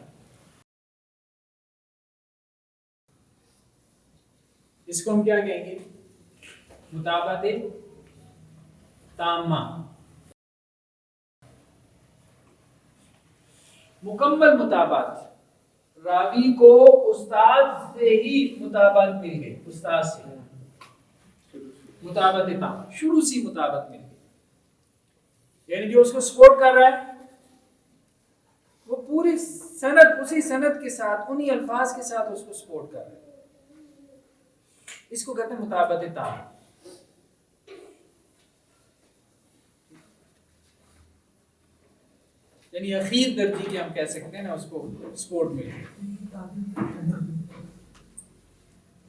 S1: اس کو ہم کیا کہیں گے؟ مطابقت تامہ, مکمل مطابقت. راوی کو استاد سے ہی مطابقت مل گئی, استاد سے مطابقت تام, شروع سے مطابقت مل گئی. یعنی جو اس کو سپورٹ کر رہا ہے وہ پوری سند اسی سند کے ساتھ انہی الفاظ کے ساتھ اس کو سپورٹ کر رہا ہے. اس کو کہتے ہیں مطابقت تام. یعنی اخیر درجے کی ہم کہہ سکتے ہیں نا, اس کو سپورٹ مل گئی.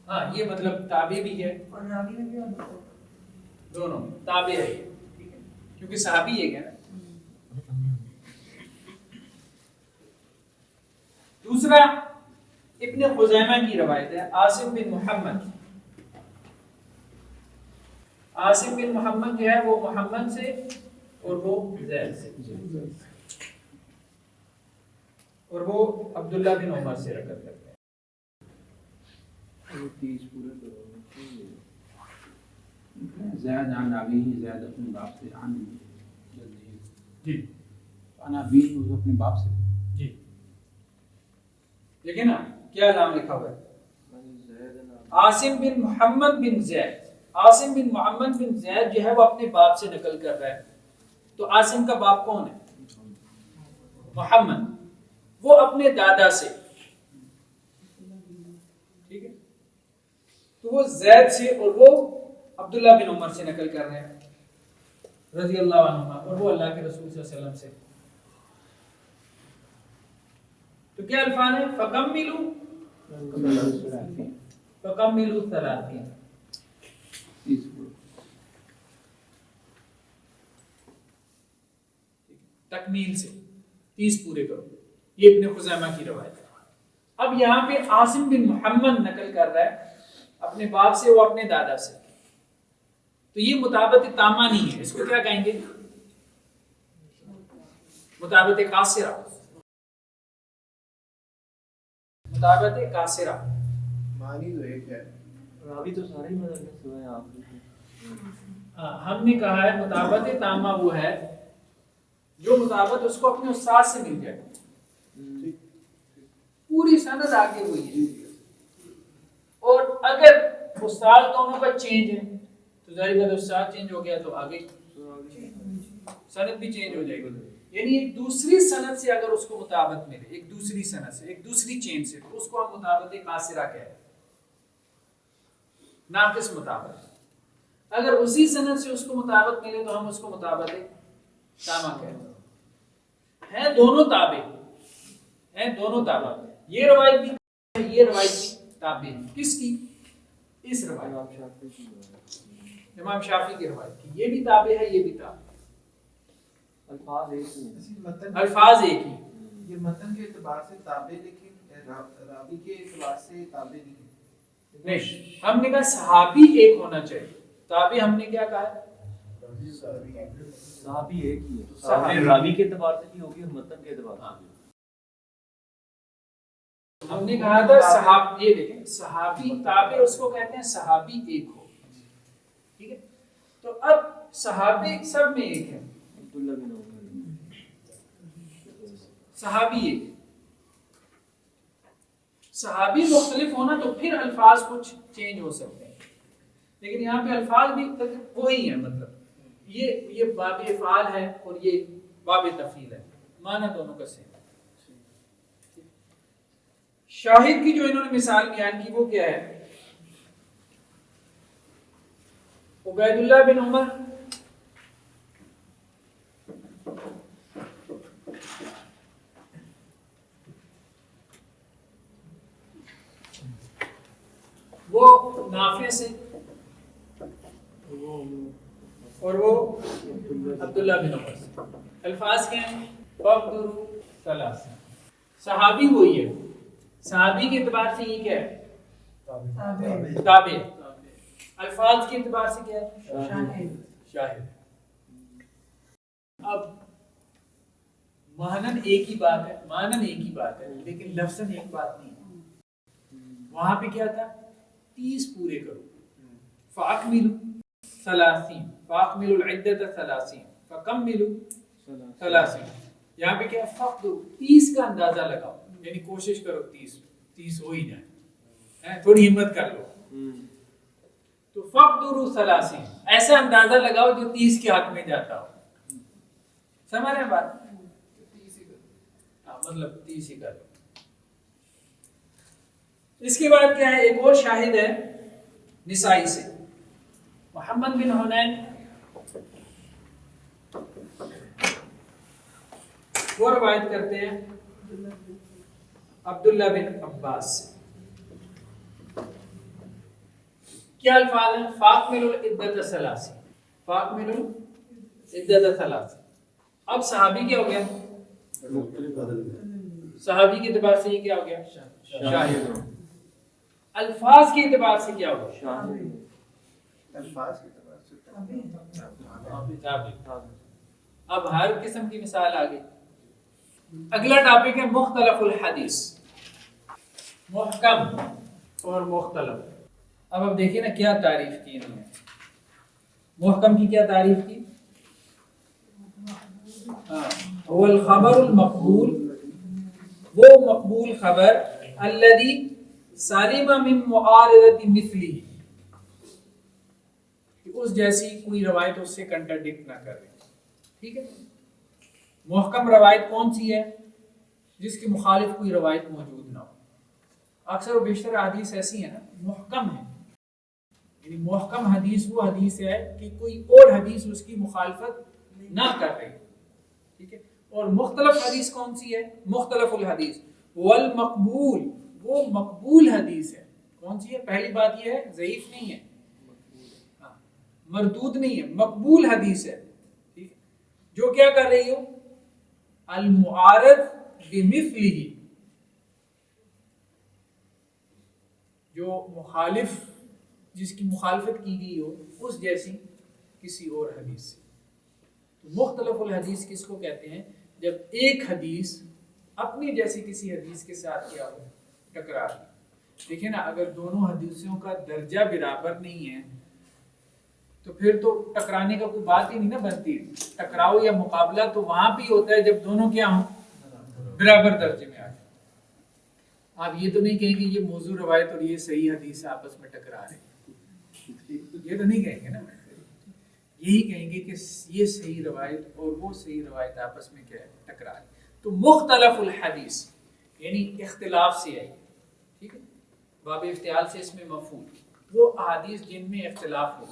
S1: ہاں یہ مطلب تابع بھی ہے
S6: اور راوی میں بھی
S1: دونوں تابع ہے, کیونکہ صحابی ہے نا. دوسرا ابن خزیمہ کی روایت ہے, عاصم بن محمد. عاصم بن محمد جو ہے وہ محمد سے اور وہ زید سے, اور وہ عبداللہ بن عمر سے روایت کرتے ہیں.
S2: 30 پورے کرو. زید عن ابی, زید اپنے باپ سے, عن جدی
S1: جی
S2: عن ابی وہ اپنے باپ سے.
S1: جی دیکھیں نا کیا نام لکھا ہوا ہے, عاصم بن محمد بن زید. عاصم بن محمد بن زید جو ہے وہ اپنے باپ سے نقل کر رہا ہے. تو تو عاصم کا باپ کون ہے؟ محمد. وہ اپنے دادا سے, ٹھیک ہے, تو وہ زید سے اور وہ عبداللہ بن عمر سے نقل کر رہے ہیں رضی اللہ عنہما, اور وہ اللہ کے رسول صلی اللہ علیہ وسلم سے. تو کیا الفاظ ہیں؟ فَكَمِّلُوا 30. تکمیل سے 30 پورے کرو. یہ ابن خزیمہ کی روایت ہے. اب یہاں پہ عاصم بن محمد نقل کر رہا ہے اپنے باپ سے, وہ اپنے دادا سے. تو یہ مطابقت تامہ نہیں ہے, اس کو کیا کہیں گے؟ مطابقت قاصرہ. مطابقت قاصرہ
S5: معنی تو ایک ہے.
S3: راوی تو سارے ہی بدل گئے سوائے آپ.
S1: ہم نے کہا ہے مطابقت تامہ وہ ہے جو مطابقت اس کو اپنے استاد سے مل جائے, پوری سند آگے ہوئی ہے. اور اگر استاد دونوں کا چینج ہے تو ظاہر بات استاد چینج ہو گیا تو آگے سند بھی چینج ہو جائے گی. یعنی ایک دوسری سند سے اگر اس کو مطابقت ملے, ایک دوسری سند سے, ایک دوسری چین سے, تو اس کو ہم مطابقت قاصرہ کہتے ہیں, ناقص مطابقت. اگر اسی سند سے اس کو مطابقت ملے تو ہم اس کو مطابقت تامہ کہتے ہیں. ہیں دونوں تابع, ہیں دونوں تابع. یہ روایت بھی یہ روایت بھی تابع ہے. کس کی؟ اس روایت امام شافعی کی روایت کی. یہ بھی تابع ہے, یہ بھی تابع.
S3: الفاظ ایک ہی ہیں.
S1: الفاظ ایک ہی.
S5: یہ متن کے اعتبار سے تابع لیکن راوی کے اعتبار سے تابع نہیں.
S1: نہیں, ہم نے کہا صحابی ایک ہونا چاہیے. تابع ہم نے کیا کہا ہے؟
S3: صحابی ایک ہی ہے.
S1: صحابی
S3: راوی کے اعتبار سے بھی ہوگی اور متن کے اعتبار سے بھی.
S1: ہم نے کہا تھا صحابی, یہ دیکھیں صحابی تابع اس کو کہتے ہیں صحابی ایک ہو, ٹھیک ہے. تو اب صحابی سب میں ایک ہے,
S3: عبداللہ بن عمر
S1: صحابی ایک. صحابی مختلف ہونا تو پھر الفاظ کچھ چینج ہو سکتے ہیں, لیکن یہاں پہ الفاظ بھی وہی ہیں. مطلب یہ باب افعال ہے اور یہ باب تفعیل ہے, معنی دونوں کا سیم. شاہد کی جو انہوں نے مثال بیان کی وہ کیا ہے؟ عبید اللہ بن عمر وہ نافع سے اور وہ عبداللہ بن عمر سے. الفاظ کیا ہیں؟ فَقْدُرُوا ثَلَاثٍ. صحابی وہی ہے. صحابی کے اعتبار سے یہ کیا ہے؟ تابع. الفاظ کے اعتبار سے کیا ہے؟ شاہد. اب معنن ایک ہی بات ہے, معنن ایک ہی بات ہے, لیکن لفظاً ایک بات نہیں ہے. وہاں پہ کیا تھا؟ 30 پورے کرو. فَأَكْمِلُوا 30. فَأَكْمِلُوا الْعِدَّةَ 30. فَكَمِّلُوا 30. یہاں پہ کیا؟ فَقْدُرُوا 30 کا اندازہ لگاؤ, یعنی کوشش کرو 30 ہو ہی جائے, تھوڑی ہمت کر لو. تو فَقْدُرُوا 30 ایسا اندازہ لگاؤ جو 30 کے حق میں جاتا ہو. سمجھ رہے ہیں بات؟ مطلب 30 ہی کر لو. اس کے بعد کیا ہے؟ ایک اور شاہد ہے نسائی سے, محمد بن حنین. وہ روایت کرتے ہیں عبداللہ بن عباس سے. کیا الفاظ ہیں؟ فَأَكْمِلُوا الْعِدَّةَ 30. فَأَكْمِلُوا الْعِدَّةَ 30. اب صحابی کیا ہو گیا؟ صحابی کے اعتبار سے یہ کیا ہو گیا؟ شاہد. الفاظ کے اعتبار سے کیا ہوگا؟
S5: الفاظ کے اعتبار سے
S1: اب ہر قسم کی مثال آ گئی. اگلا ٹاپک ہے مختلف الحدیث, محکم اور مختلف. اب دیکھیے نا کیا تعریف کی انہوں نے. محکم کی کیا تعریف کی؟ هو الخبر المقبول, وہ مقبول خبر الذي سالم من معارضة مثله, اس جیسی کوئی روایت اس سے کنٹرڈکٹ نہ کرے. ٹھیک ہے. محکم روایت کون سی ہے؟ جس کی مخالف کوئی روایت موجود نہ ہو. اکثر و بیشتر حدیث ایسی ہے نا محکم ہے، یعنی محکم حدیث وہ حدیث ہے کہ کوئی اور حدیث اس کی مخالفت نہ کر رہی. ٹھیک ہے. اور مختلف حدیث کون سی ہے؟ مختلف الحدیث والمقبول، وہ مقبول حدیث ہے. کون سی ہے؟ پہلی بات یہ ہے ضعیف نہیں ہے، مردود نہیں ہے، مقبول حدیث ہے. ٹھیک ہے. جو کیا کر رہی ہو؟ المعارض بمثلہ، جو مخالف، جس کی مخالفت کی گئی ہو اس جیسی کسی اور حدیث سے. مختلف الحدیث کس کو کہتے ہیں؟ جب ایک حدیث اپنی جیسی کسی حدیث کے ساتھ کیا ہو ٹکرا. دیکھیں نا، اگر دونوں حدیثوں کا درجہ برابر نہیں ہے تو پھر تو ٹکرانے کا کوئی بات ہی نہیں نا بنتی. ٹکراؤ یا مقابلہ تو وہاں بھی ہوتا ہے جب دونوں کیا ہوں، برابر درجے میں آ جائیں. آپ یہ تو نہیں کہیں گے یہ موضوع روایت اور یہ صحیح حدیث آپس میں ٹکرا رہے ہیں، یہ تو نہیں کہیں گے نا. یہی کہیں گے کہ یہ صحیح روایت اور وہ صحیح روایت آپس میں کیا ہے، ٹکرا رہے. تو مختلف الحدیث یعنی اختلاف سے آئی. ٹھیک ہے. باب افتعال سے اس میں مفہوم وہ احادیث جن میں اختلاف ہو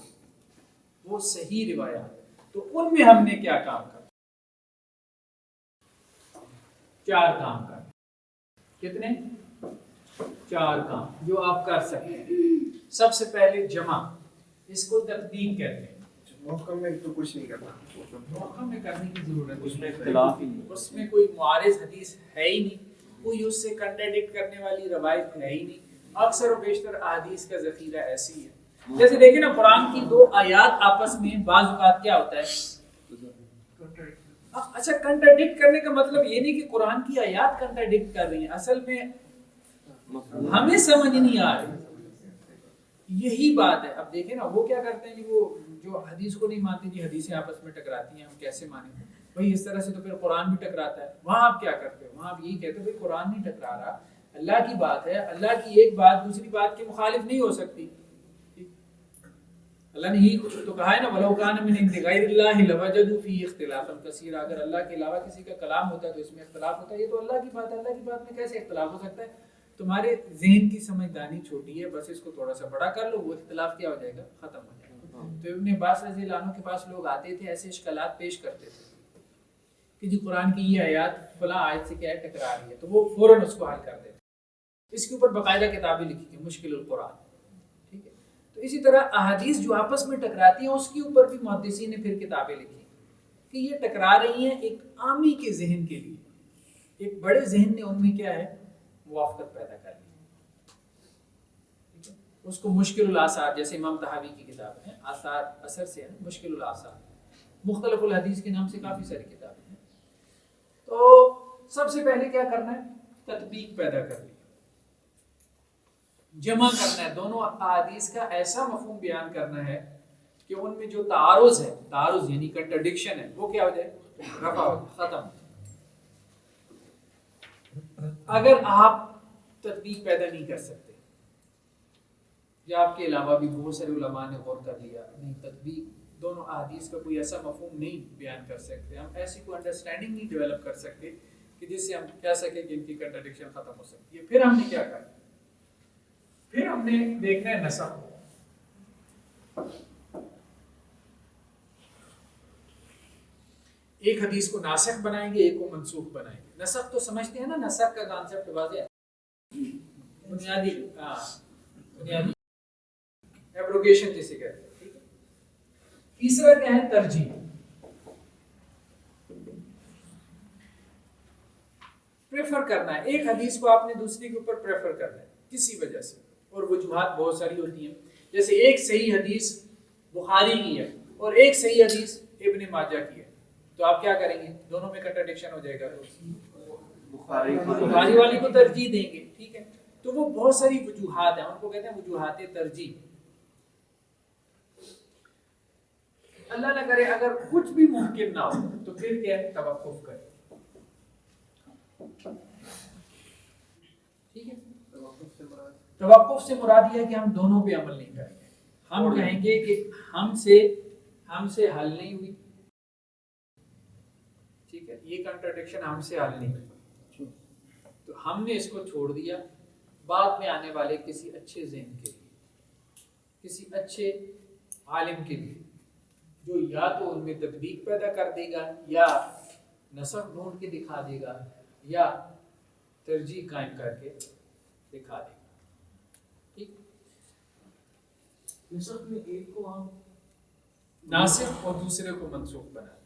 S1: وہ صحیح روایات. تو ان میں ہم نے کیا کام کرا؟ 4 کام کر. کتنے؟ 4 کام جو آپ کر سکتے ہیں. سب سے پہلے جمع، اس کو تطبیق کہتے ہیں.
S5: محکم میں تو کچھ نہیں کرنا،
S1: محکم میں کرنے کی ضرورت
S3: اس میں اختلاف ہی نہیں،
S1: اس میں کوئی معارض حدیث ہے ہی نہیں، کوئی اس سے کنٹراڈکٹ کرنے والی روایت ہے ہی نہیں. اکثر و بیشتر احادیث کا ذخیرہ ایسی ہے. جیسے دیکھیں نا، قرآن کی 2 آیات آپس میں بعض اوقات کیا ہوتا ہے، اچھا کنٹراڈکٹ کرنے کا مطلب یہ نہیں کہ قرآن کی آیات کنٹراڈکٹ کر رہی ہیں، اصل میں ہمیں سمجھ نہیں آ رہی. یہی بات ہے. اب دیکھیں نا، وہ کیا کرتے ہیں جی، وہ جو حدیث کو نہیں مانتے جی، حدیثیں آپس میں ٹکراتی ہیں ہم کیسے مانیں؟ بھائی اس طرح سے تو پھر قرآن بھی ٹکراتا ہے. وہاں آپ کیا کرتے ہو؟ وہاں آپ یہی کہتے ہو بھائی قرآن نہیں ٹکرا رہا، اللہ کی بات ہے، اللہ کی ایک بات دوسری بات کے مخالف نہیں ہو سکتی. اللہ نے یہی تو کہا ہے نا، وَلَوْ كَانَ مِنْ عِنْدِ غَيْرِ اللَّهِ لَوَجَدُوا فِيهِ اخْتِلَافًا كَثِيرًا. اگر اللہ کے علاوہ کسی کا کلام ہوتا ہے تو اس میں اختلاف ہوتا ہے. یہ تو اللہ کی بات ہے، اللہ کی بات میں کیسے اختلاف ہو سکتا ہے؟ تمہارے ذہن کی سمجھدانی چھوٹی ہے، بس اس کو تھوڑا سا بڑا کر لو، وہ اختلاف کیا ہو جائے گا، ختم ہو جائے گا. تو ابن عباس رضی اللہ عنہ کے پاس لوگ آتے تھے، ایسے اشکالات پیش کرتے تھے کہ جی قرآن کی یہ آیات فلاں آیت سے کیا ہے، ٹکرا رہی ہے، تو وہ فوراً اس کو حل کر دیتے. اس کے اوپر باقاعدہ کتابیں لکھی گئی، مشکل القرآن. ٹھیک ہے. تو اسی طرح احادیث جو آپس میں ٹکراتی ہیں اس کے اوپر بھی محدثین نے پھر کتابیں لکھی کہ یہ ٹکرا رہی ہیں ایک عامی کے ذہن کے لیے. ایک بڑے ذہن نے ان میں کیا ہے، موافقت پیدا کر لی. اس کو مشکل الآثار، جیسے امام طحاوی کی کتاب ہے، آثار اثر سے ہے، مشکل الآثار. مختلف الحدیث کے نام سے کافی ساری کتابیں ہیں. تو سب سے پہلے کیا کرنا ہے، تطبیق پیدا کرنی، جمع کرنا ہے. دونوں احادیث کا ایسا مفہوم بیان کرنا ہے کہ ان میں جو تعارض ہے، تعارض یعنی کنٹرڈکشن ہے، وہ کیا ہو جائے، رفع ہو جائے، ختم. اگر آپ تطبیق پیدا نہیں کر سکتے یا آپ کے علاوہ بھی بہت سارے علماء نے غور کر لیا نہیں، تطبیق دونوں احادیث کا کوئی ایسا مفہوم نہیں بیان کر سکتے، ہم ایسی کوئی انڈرسٹینڈنگ نہیں ڈیولپ کر سکتے کہ جس سے ہم کہہ سکیں کہ ان کی کنٹرڈکشن ختم ہو سکتی ہے، پھر ہم نے کیا کرنا، پھر ہم نے دیکھنا ہے نسخ. ایک حدیث کو ناسخ بنائیں گے، ایک کو منسوخ بنائیں گے. نسخ تو سمجھتے ہیں نا، نسخ کا کانسیپٹ واضح ہے، بنیادی بنیادی ایبروگیشن جسے کہتے ہیں. ٹھیک ہے. تیسرا کیا ہے، ترجیح. پریفر کرنا ہے، ایک حدیث کو آپ نے دوسری کے اوپر پریفر کرنا ہے کسی وجہ سے، اور وجوہات بہت ساری ہوتی ہیں. جیسے ایک صحیح حدیث بخاری کی ہے اور ایک صحیح حدیث ابن ماجہ کی ہے، تو آپ کیا کریں گے، دونوں میں کنٹرڈکشن ہو جائے گا، بخاری والی کو ترجیح دیں گے. ٹھیک ہے. تو وہ بہت ساری وجوہات ہیں، ان کو کہتے ہیں وجوہات ترجیح. اللہ نہ کرے اگر کچھ بھی ممکن نہ ہو تو پھر کیا ہے، توقف کریں. ٹھیک ہے. توقف سے مراد یہ ہے کہ ہم دونوں پہ عمل نہیں کریں گے. ہم کہیں گے کہ ہم سے حل نہیں ہوئی، یہ کنٹراڈکشن ہم سے حل نہیں ہوئی، تو ہم نے اس کو چھوڑ دیا بعد میں آنے والے کسی اچھے ذہن کے لیے، کسی اچھے عالم کے لیے، جو یا تو ان میں تطبیق پیدا کر دے گا، یا نسخ ڈھونڈ کے دکھا دے گا، یا ترجیح قائم کر کے دکھا دے گا. ٹھیک،
S3: نسخ میں ایک کو ہم
S1: ناسخ اور دوسرے کو منسوخ بنا دیں.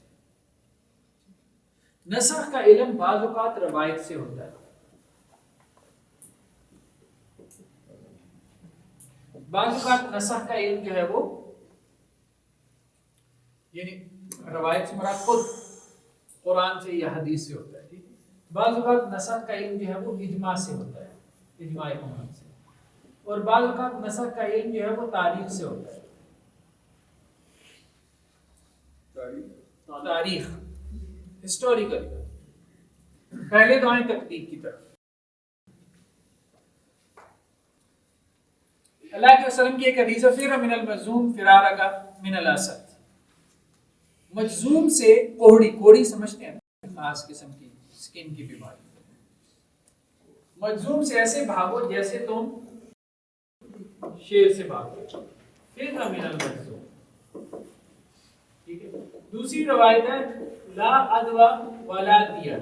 S1: نسخ کا علم بعض اوقات روایت سے ہوتا ہے، بعض اوقات نسخ کا علم جو ہے وہ یعنی روایت سے مراد خود قرآن سے یا حدیث سے ہوتا ہے. ٹھیک، بعض اوقات نسخ کا علم جو ہے وہ اجماع سے ہوتا ہے، اجماع امت سے، اور بعض اوقات نسخ کا علم جو ہے وہ تاریخ سے ہوتا ہے. تاریخ ہسٹوریکل. پہلے تو آئیں تحقیق کی طرف. اللہ کے وسلم کی ایک حدیث ہے، فر من المظلوم فرارک من الاسد. مجزوم سے کوڑی سمجھتے ہیں، خاص قسم کی سکن کی بیماری. مجزوم سے ایسے بھاگو جیسے تم شیر سے بھاگو. فر من المظلوم. ٹھیک ہے. دوسری روایت ہے لا ادوا ولا دیا،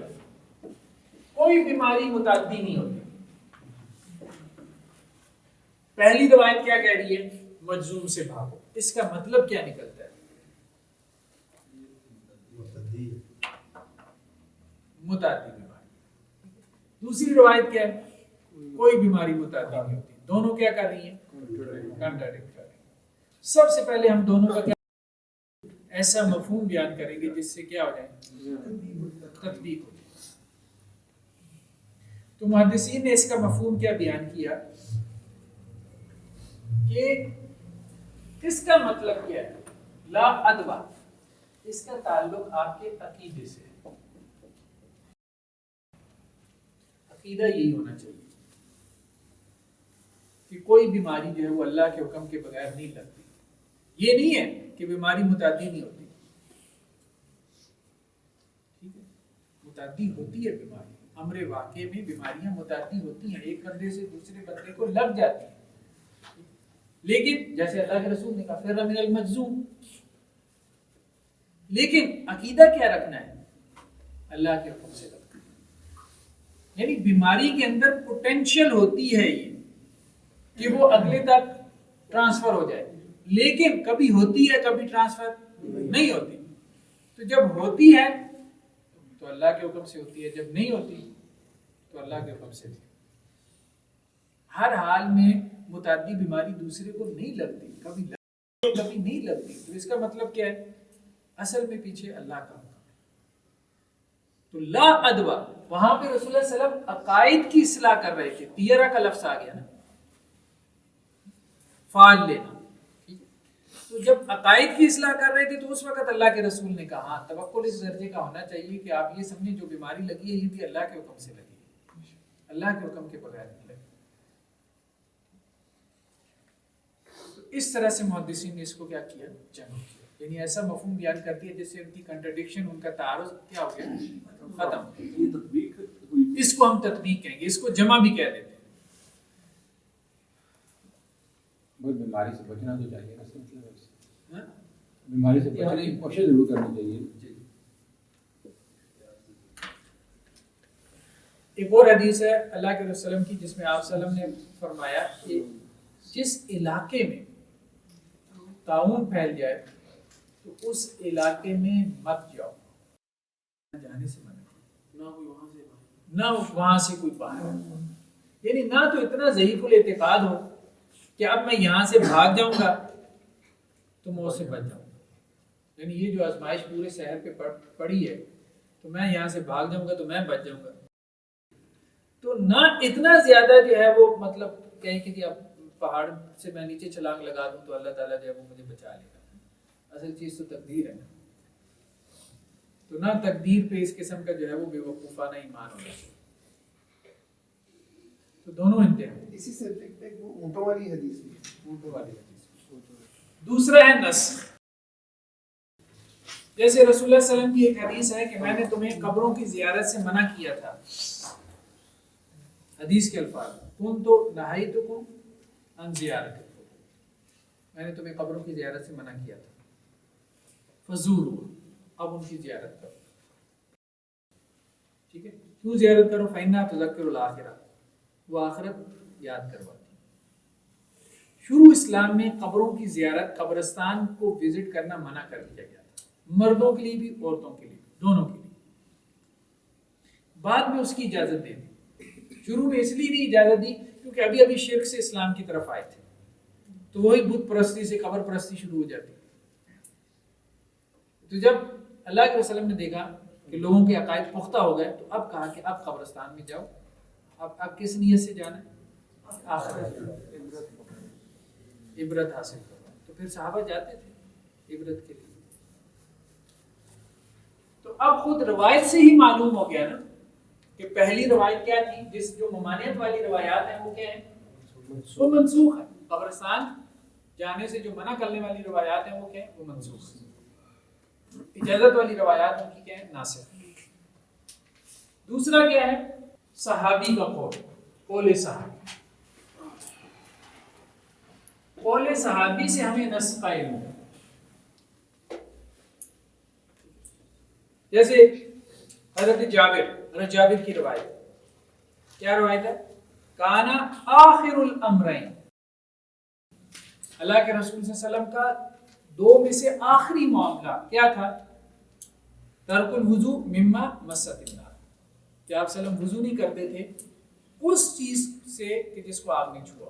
S1: کوئی بیماری متعدی نہیں ہوتی. پہلی روایت کیا کہہ رہی ہے؟ مجزوم سے بھاگو. اس کا مطلب کیا نکلتا ہے؟ متعدی بیماری. دوسری روایت کیا ہے؟ کوئی بیماری متعدی نہیں ہوتی. دونوں کیا کر رہی ہیں؟ کنٹراڈکٹ کر رہی ہیں. سب سے پہلے ہم دونوں کا کیا ایسا مفہوم بیان کریں گے جس سے کیا ہو جائے؟ تطبیق ہو جائے. تو محدثین نے اس کا مفہوم کیا بیان کیا کہ اس کا مطلب کیا ہے؟ لا ادوا، اس کا تعلق آپ کے عقیدے سے ہے. عقیدہ یہی ہونا چاہیے کہ کوئی بیماری جو ہے وہ اللہ کے حکم کے بغیر نہیں لگتی. یہ نہیں ہے کہ بیماری متعدی نہیں ہوتی. ٹھیک ہے، متعدی ہوتی ہے بیماری. امر واقع میں بیماریاں متعدی ہوتی ہیں، ایک بندے سے دوسرے بندے کو لگ جاتی ہیں. لیکن جیسے اللہ کے رسول نے کہا فر من المجزوم. لیکن عقیدہ کیا رکھنا ہے؟ اللہ کے حکم سے رکھنا. یعنی بیماری کے اندر پوٹینشیل ہوتی ہے یہ کہ وہ اگلے تک ٹرانسفر ہو جائے، لیکن کبھی ہوتی ہے کبھی ٹرانسفر نہیں ہوتی. تو جب ہوتی ہے تو اللہ کے حکم سے ہوتی ہے، جب نہیں ہوتی تو اللہ کے حکم سے نہیں. ہر حال میں متعدی بیماری دوسرے کو نہیں لگتی، کبھی لگتی کبھی نہیں لگتی. تو اس کا مطلب کیا ہے؟ اصل میں پیچھے اللہ کا حکم ہے. تو لا ادوا، وہاں پہ رسول اللہ صلی اللہ علیہ وسلم عقائد کی اصلاح کر رہے تھے. تیرہ کا لفظ آ گیا نا، فعال لینا. تو جب عقائد کی اصلاح کر رہے تھے تو اس وقت اللہ کے رسول نے کہا ہاں توکل اس درجے کا ہونا چاہیے کہ آپ یہ سمجھیں جو بیماری لگی ہے یہ بھی اللہ کے حکم سے لگی ہے، اللہ کے حکم کے بغیر نہیں لگی. تو اس طرح سے محدثین نے اس کو کیا کیا؟ جمع کیا. یعنی ایسا مفہوم بیان کرتی ہے جس سے ان کی کنٹرڈکشن، ان کا تعارض کیا ہو گیا؟ ختم.
S2: یہ تطبیق ہوئی.
S1: اس کو ہم تطبیق کہیں گے، اس کو جمع بھی کہہ دیتے ہیں.
S2: بس بیماری سے بچنا تو چاہیے نا، مطلب
S1: ہاں؟
S2: بیماری سے بچنے کی کوشش ضرور کرنی چاہیے.
S1: ایک اور حدیث ہے اللہ کے رسول وسلم کی جس میں آپ صلی اللہ علیہ وسلم نے فرمایا کہ جس علاقے میں طاعون پھیل جائے تو اس علاقے میں مت جاؤ. جانے سے منع، نہ وہاں سے کوئی باہر. یعنی نہ تو اتنا ضعیف الاعتقاد ہو کہ اب میں یہاں سے بھاگ جاؤں گا تو میں اس سے بچ جاؤں گا. یعنی یہ جو آزمائش پورے شہر پہ پڑی ہے تو میں یہاں سے بھاگ جاؤں گا تو میں بچ جاؤں گا. تو نہ اتنا زیادہ جو ہے وہ مطلب کہیں کہ جی اب پہاڑ سے میں نیچے چھلانگ لگا دوں تو اللہ تعالیٰ جو ہے وہ مجھے بچا لے گا. اصل چیز تو تقدیر ہے نا. تو نہ تقدیر پہ اس قسم کا جو ہے وہ بے وقوفانہ ایمان ہونا چاہیے. تو دونوں انتہا.
S5: اسی سبجیکٹ پہ وہ اونٹوں والی حدیث بھی ہے.
S1: اونٹوں والی حدیث. دوسرا ہے نسخ. جیسے رسول اللہ صلی اللہ علیہ وسلم کی ایک حدیث ہے کہ میں نے تمہیں قبروں کی زیارت سے منع کیا تھا. حدیث کے الفاظ کن تو نہایتکم عن زیارت، میں نے تمہیں قبروں کی زیارت سے منع کیا تھا. فزوروا، اب ان کی زیارت کرو. ٹھیک ہے، کیوں زیارت کرو؟ فإنها تذکر الآخرہ، وہ آخرت یاد کرواتی. شروع اسلام میں قبروں کی زیارت، قبرستان کو وزٹ کرنا منع کر دیا گیا تھا، مردوں کے لیے بھی عورتوں کے لیے بھی، دونوں کے لیے. بعد میں اس کی اجازت دے دی. شروع میں اس لیے نہیں اجازت دی کیونکہ ابھی ابھی شرک سے اسلام کی طرف آئے تھے، تو وہی بت پرستی سے قبر پرستی شروع ہو جاتی. تو جب اللہ کے وسلم نے دیکھا کہ لوگوں کے عقائد پختہ ہو گئے تو اب کہا کہ اب قبرستان میں جاؤ. اب کس نیت سے جانا ہے؟ آخرت، عبرت حاصل کرنا. تو پھر صحابہ جاتے تھے عبرت کے لیے. تو اب خود روایت سے ہی معلوم ہو گیا نا کہ پہلی روایت کیا تھی، جو ممانعت والی روایات ہیں وہ کیا ہیں؟ وہ منسوخ ہے. قبرستان جانے سے جو منع کرنے والی روایات ہیں وہ کیا ہیں؟ وہ منسوخ ہے. اجازت والی روایات ان کی کیا ہے؟ ناسخ. دوسرا کیا ہے؟ صحابی کا قول، قول صحابی. قول صحابی سے ہمیں نسخ کا علم ہے. جیسے حضرت جابر کی روایت، کیا روایت ہے؟ کانا آخر الامرین، اللہ کے رسول صلی اللہ علیہ وسلم کا دو میں سے آخری معاملہ کیا تھا؟ ترک الوضو مما مست النار، کہ آپ صلی اللہ علیہ وسلم وضو نہیں کرتے تھے اس چیز سے کہ جس کو آگ نے چھوا.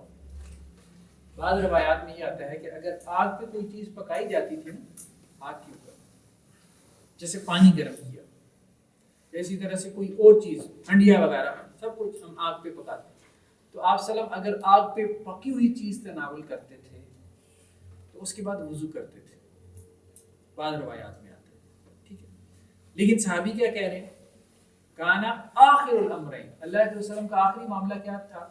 S1: بعض روایات میں یہ آتا ہے کہ اگر آگ پہ کوئی چیز پکائی جاتی تھی نا آگ کے اوپر، جیسے پانی گرم کیا، اسی طرح سے کوئی اور چیز ہنڈیا وغیرہ سب کچھ ہم آگ پہ پکاتے ہیں، تو آپ صلی اللہ علیہ وسلم اگر آگ پہ پکی ہوئی چیز تناول کرتے تھے تو اس کے بعد وضو کرتے تھے. بعض روایات میں آتا ہے. ٹھیک ہے، لیکن صحابی کیا کہہ رہے ہیں؟ کانا آخر الامرین، اللہ کے وسلم کا آخری معاملہ کیا تھا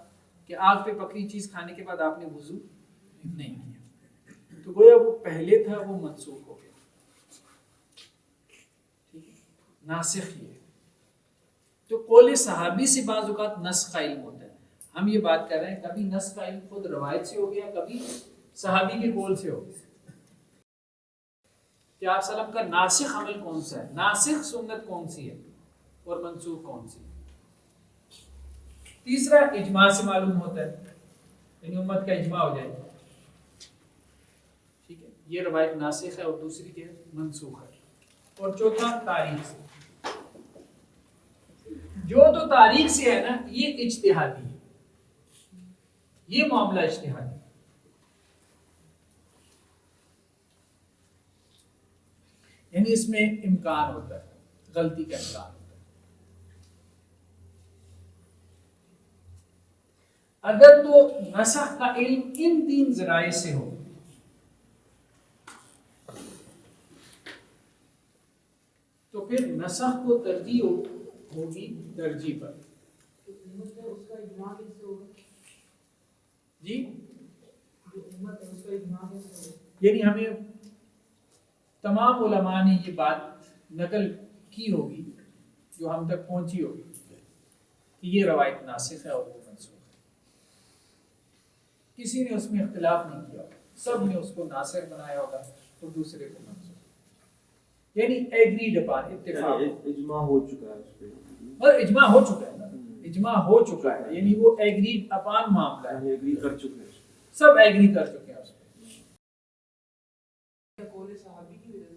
S1: کہ آگ پہ پکی چیز کھانے کے بعد آپ نے وضو نہیں کیا. تو گویا وہ پہلے تھا وہ منسوخ ہو گیا. ٹھیک ہے، ناسخ یہ ہے. تو قول صحابی سے بعض اوقات نسخ کا علم ہوتا ہے. ہم یہ بات کر رہے ہیں کبھی نسخ کا علم خود روایت سے ہو گیا، کبھی صحابی کے قول سے ہو گیا. کہ آپ صلی اللہ علیہ وسلم کا ناسخ عمل کون سا ہے، ناسخ سنت کون سی ہے اور منسوخ کون سی ہے. تیسرا اجماع سے معلوم ہوتا ہے، یعنی امت کا اجماع ہو جائے. ٹھیک ہے، یہ روایت ناسخ ہے اور دوسری کیا ہے؟ منسوخ ہے. اور چوتھا تاریخ سے. جو تو تاریخ سے ہے نا یہ اجتہادی ہے، یہ معاملہ اجتہادی ہے. یعنی اس میں امکان ہوتا ہے، غلطی کا امکان ہوتا ہے. اگر تو نسخ کا علم ان تین ذرائع سے ہو تو پھر نسخ کو ترجیح ہوگی ترجیح پر. جی یعنی ہمیں تمام علماء نے یہ بات نقل کی ہوگی جو ہم تک پہنچی ہوگی کہ یہ روایت ناسخ ہے اور وہ منسوخ ہے. کسی نے اس میں اختلاف نہیں کیا، سب نے اس کو ناسخ بنایا ہوگا اور دوسرے کو منسوخ. یعنی ایگریڈ اپان، اتفاق،
S3: اجماع ہو چکا ہے اس پہ،
S1: اور اجماع ہو چکا ہے نا، اجماع ہو چکا ہے یعنی وہ ایگریڈ اپان معاملہ ہے،
S3: ایگری کر چکے ہیں.
S1: سب ایگری کر چکے ہیں اس پہ.
S5: قول صحابی کی وجہ سے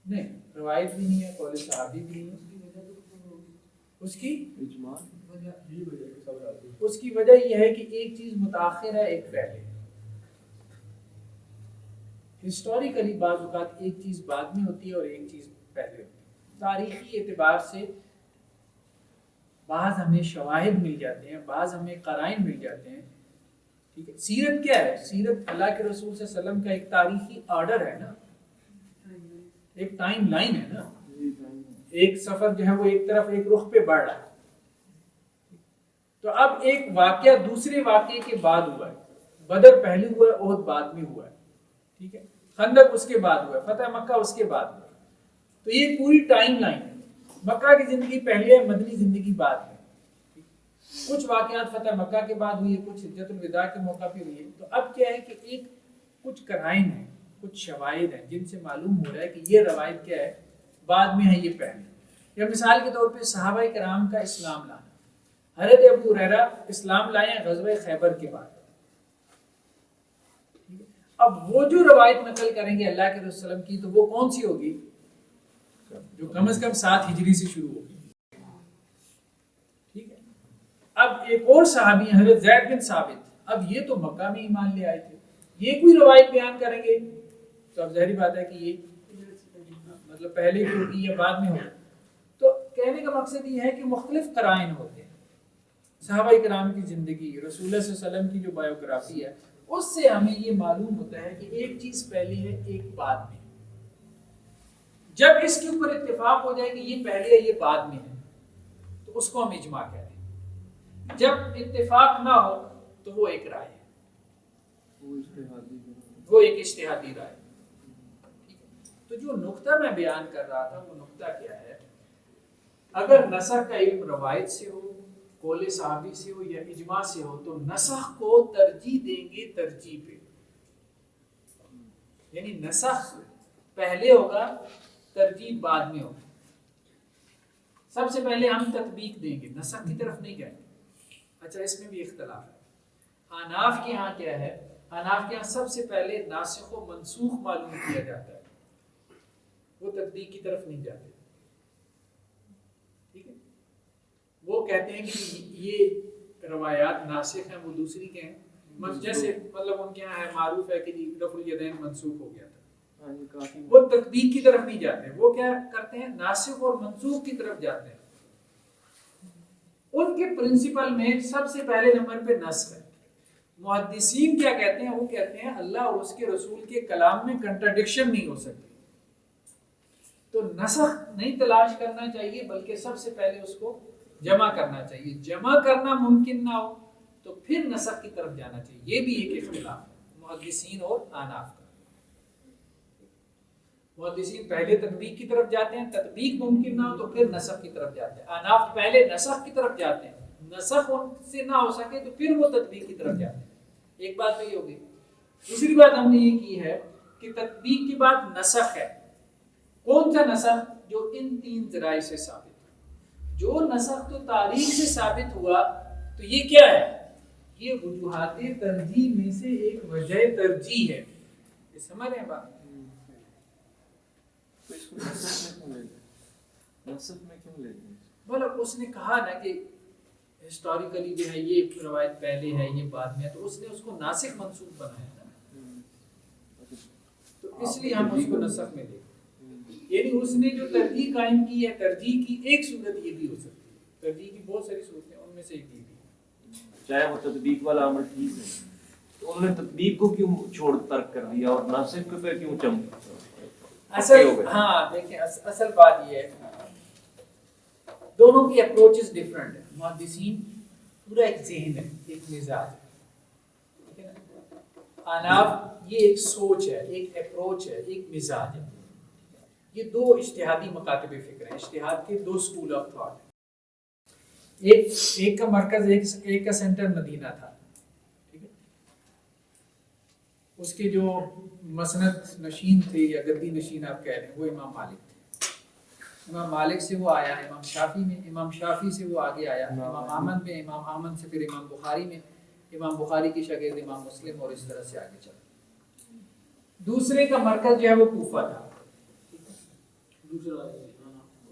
S1: نہیں، روایت بھی نہیں ہے، قول صحابی بھی نہیں ہے. اس کی
S3: اجماع
S1: اس کی وجہ یہ ہے کہ ایک چیز متاخر ہے ایک پہلے. ہسٹوریکلی بعض اوقات ایک چیز بعد میں ہوتی ہے اور ایک چیز پہلے ہوتی ہے. تاریخی اعتبار سے بعض ہمیں شواہد مل جاتے ہیں، بعض ہمیں قرائن مل جاتے ہیں. ٹھیک ہے، سیرت کیا ہے؟ سیرت اللہ کے رسول صلی اللہ علیہ وسلم کا ایک تاریخی آرڈر ہے نا، ایک ٹائم لائن ہے نا. ایک سفر جو ہے وہ ایک طرف ایک رخ پہ بڑھ رہا ہے. تو اب ایک واقعہ دوسرے واقعے کے بعد ہوا ہے. بدر پہلے ہوا ہے، احد بعد میں ہوا ہے. ٹھیک ہے، خندق اس کے بعد ہوا ہے، فتح مکہ اس کے بعد ہوا ہے. تو یہ پوری ٹائم لائن ہے. مکہ کی زندگی پہلے ہے، مدنی زندگی بعد میں. کچھ واقعات فتح مکہ کے بعد ہوئی ہے، کچھ حجۃ الوداع کے موقع پہ ہوئی ہے. تو اب کیا ہے کہ ایک کچھ قرائن ہیں، کچھ شواہد ہیں جن سے معلوم ہو رہا ہے کہ یہ روایت کیا ہے، بعد میں ہے یہ پہلے. یا مثال کے طور پہ صحابہ کرام کا اسلام لانا. حضرت ابو ہریرہ اسلام لائے ہیں غزوہ خیبر کے بعد. اب وہ جو روایت نقل کریں گے اللہ کے رسول وسلم کی تو وہ کون سی ہوگی؟ جو کم از کم 7 ہجری سے شروع ہوگی. ٹھیک ہے. اب ایک اور صحابی ہیں حضرت زید بن ثابت. اب یہ تو مکہ میں ایمان لے آئے تھے، یہ کوئی روایت بیان کریں گے تو اب ظاہری بات ہے کہ یہ مطلب پہلے کی ہوگی یا بعد میں ہوگی. تو کہنے کا مقصد یہ ہے کہ مختلف قرائن ہوتے ہیں. صحابہ کرام کی زندگی، رسول اللہ صلی اللہ علیہ وسلم کی جو بایوگرافی ہے، اس سے ہمیں یہ معلوم ہوتا ہے کہ ایک چیز پہلے ہے ایک بعد میں. جب اس کے اوپر اتفاق ہو جائے کہ یہ پہلے ہے یہ بعد میں ہے تو اس کو ہم اجماع کہتے ہیں. جب اتفاق نہ ہو تو وہ ایک رائے ہے، وہ ایک اجتہادی رائے. تو جو نقطہ میں بیان کر رہا تھا وہ نقطہ کیا ہے؟ اگر نسخ کا علم روایت سے ہو، قول صحابی سے ہو یا اجماع سے ہو تو نسخ کو ترجیح دیں گے ترجیح پہ. یعنی نسخ پہلے ہوگا، ترجیح بعد میں ہوگا. سب سے پہلے ہم تطبیق دیں گے، نسخ کی طرف نہیں جائیں گے. اچھا اس میں بھی اختلاف ہے. حناف کے ہاں کیا ہے؟ حناف کے ہاں سب سے پہلے ناسخ و منسوخ معلوم کیا جاتا ہے، وہ تطبیق کی طرف نہیں جاتے. ٹھیک ہے. وہ کہتے ہیں کہ یہ روایات ناسخ ہیں، وہ دوسری کے ہیں. جیسے مطلب ان کے یہاں ہے معروف ہے کہ جی رفع الیدین منسوخ ہو گیا تھا. وہ تطبیق کی طرف نہیں جاتے، وہ کیا کرتے ہیں؟ ناسخ اور منسوخ کی طرف جاتے ہیں. ان کے پرنسپل میں سب سے پہلے نمبر پہ نسخ ہے. محدثین کیا کہتے ہیں؟ وہ کہتے ہیں اللہ اور اس کے رسول کے کلام میں کنٹراڈکشن نہیں ہو سکتی، تو نسخ نہیں تلاش کرنا چاہیے بلکہ سب سے پہلے اس کو جمع کرنا چاہیے. جمع کرنا ممکن نہ ہو تو پھر نسخ کی طرف جانا چاہیے. یہ بھی ایک اختلاف ہے محدثین اور احناف کا. محدثین پہلے تطبیق کی طرف جاتے ہیں، تطبیق ممکن نہ ہو تو پھر نسخ کی طرف جاتے ہیں. احناف پہلے نسخ کی طرف جاتے ہیں، نسخ ان سے نہ ہو سکے تو پھر وہ تطبیق کی طرف جاتے ہیں. ایک بات تو یہ ہوگی. دوسری بات ہم نے یہ کی ہے کہ تطبیق کے بعد نسخ ہے. کون سا نسخ؟ جو ان 3 ذرائع سے ثابت ہے. جو نسخ تو تاریخ سے ثابت ہوا تو یہ کیا ہے؟ یہ وجوہات ترجیح میں سے ایک وجہ ترجیح ہے. یہ سمجھ رہے ہیں بات؟ مطلب اس نے کہا نا کہ ہسٹوریکلی جو ہے یہ روایت پہلے ہے یہ بعد میں ہے، تو اس نے اس کو ناسخ منسوخ بنایا نا، تو اس لیے ہم اس کو نسخ میں دیکھیں. یعنی اس نے جو ترجیح قائم کی ہے، ترجیح کی ایک صورت یہ بھی ہو سکتی ہے. ترجیح کی بہت ساری صورتیں، ان میں سے ایک یہ بھی.
S3: چاہے وہ تطبیق والا عمل ٹھیک ہے تو انہوں نے تطبیق کو کیوں چھوڑ ترک کر دیا اور ناسخ پہ کیوں
S1: اصل ہاں دیکھیں اصل بات یہ ہے دونوں کی اپروچز ڈیفرنٹ ہیں. محدثین پورا ایک ذہن ہے، ایک مزاج ہے، ٹھیک ہے نا. احناف یہ ایک سوچ ہے، ایک اپروچ ہے، ایک مزاج ہے. یہ 2 اجتہادی مکاتب فکر ہیں. اجتہاد کے 2 اسکول آف تھاٹ ہیں. ایک کا مرکز ایک کا سینٹر مدینہ تھا. ٹھیک ہے. اس کے جو مسند نشین تھے یا گدی نشین آپ کہہ رہے ہیں وہ امام مالک تھے. امام مالک سے وہ آیا امام شافعی میں، امام شافعی سے وہ آگے آیا امام احمد میں، امام احمد سے پھر امام بخاری میں، امام بخاری کی شاگرد امام مسلم، اور اس طرح سے آگے چلا. دوسرے کا مرکز جو ہے وہ کوفہ تھا،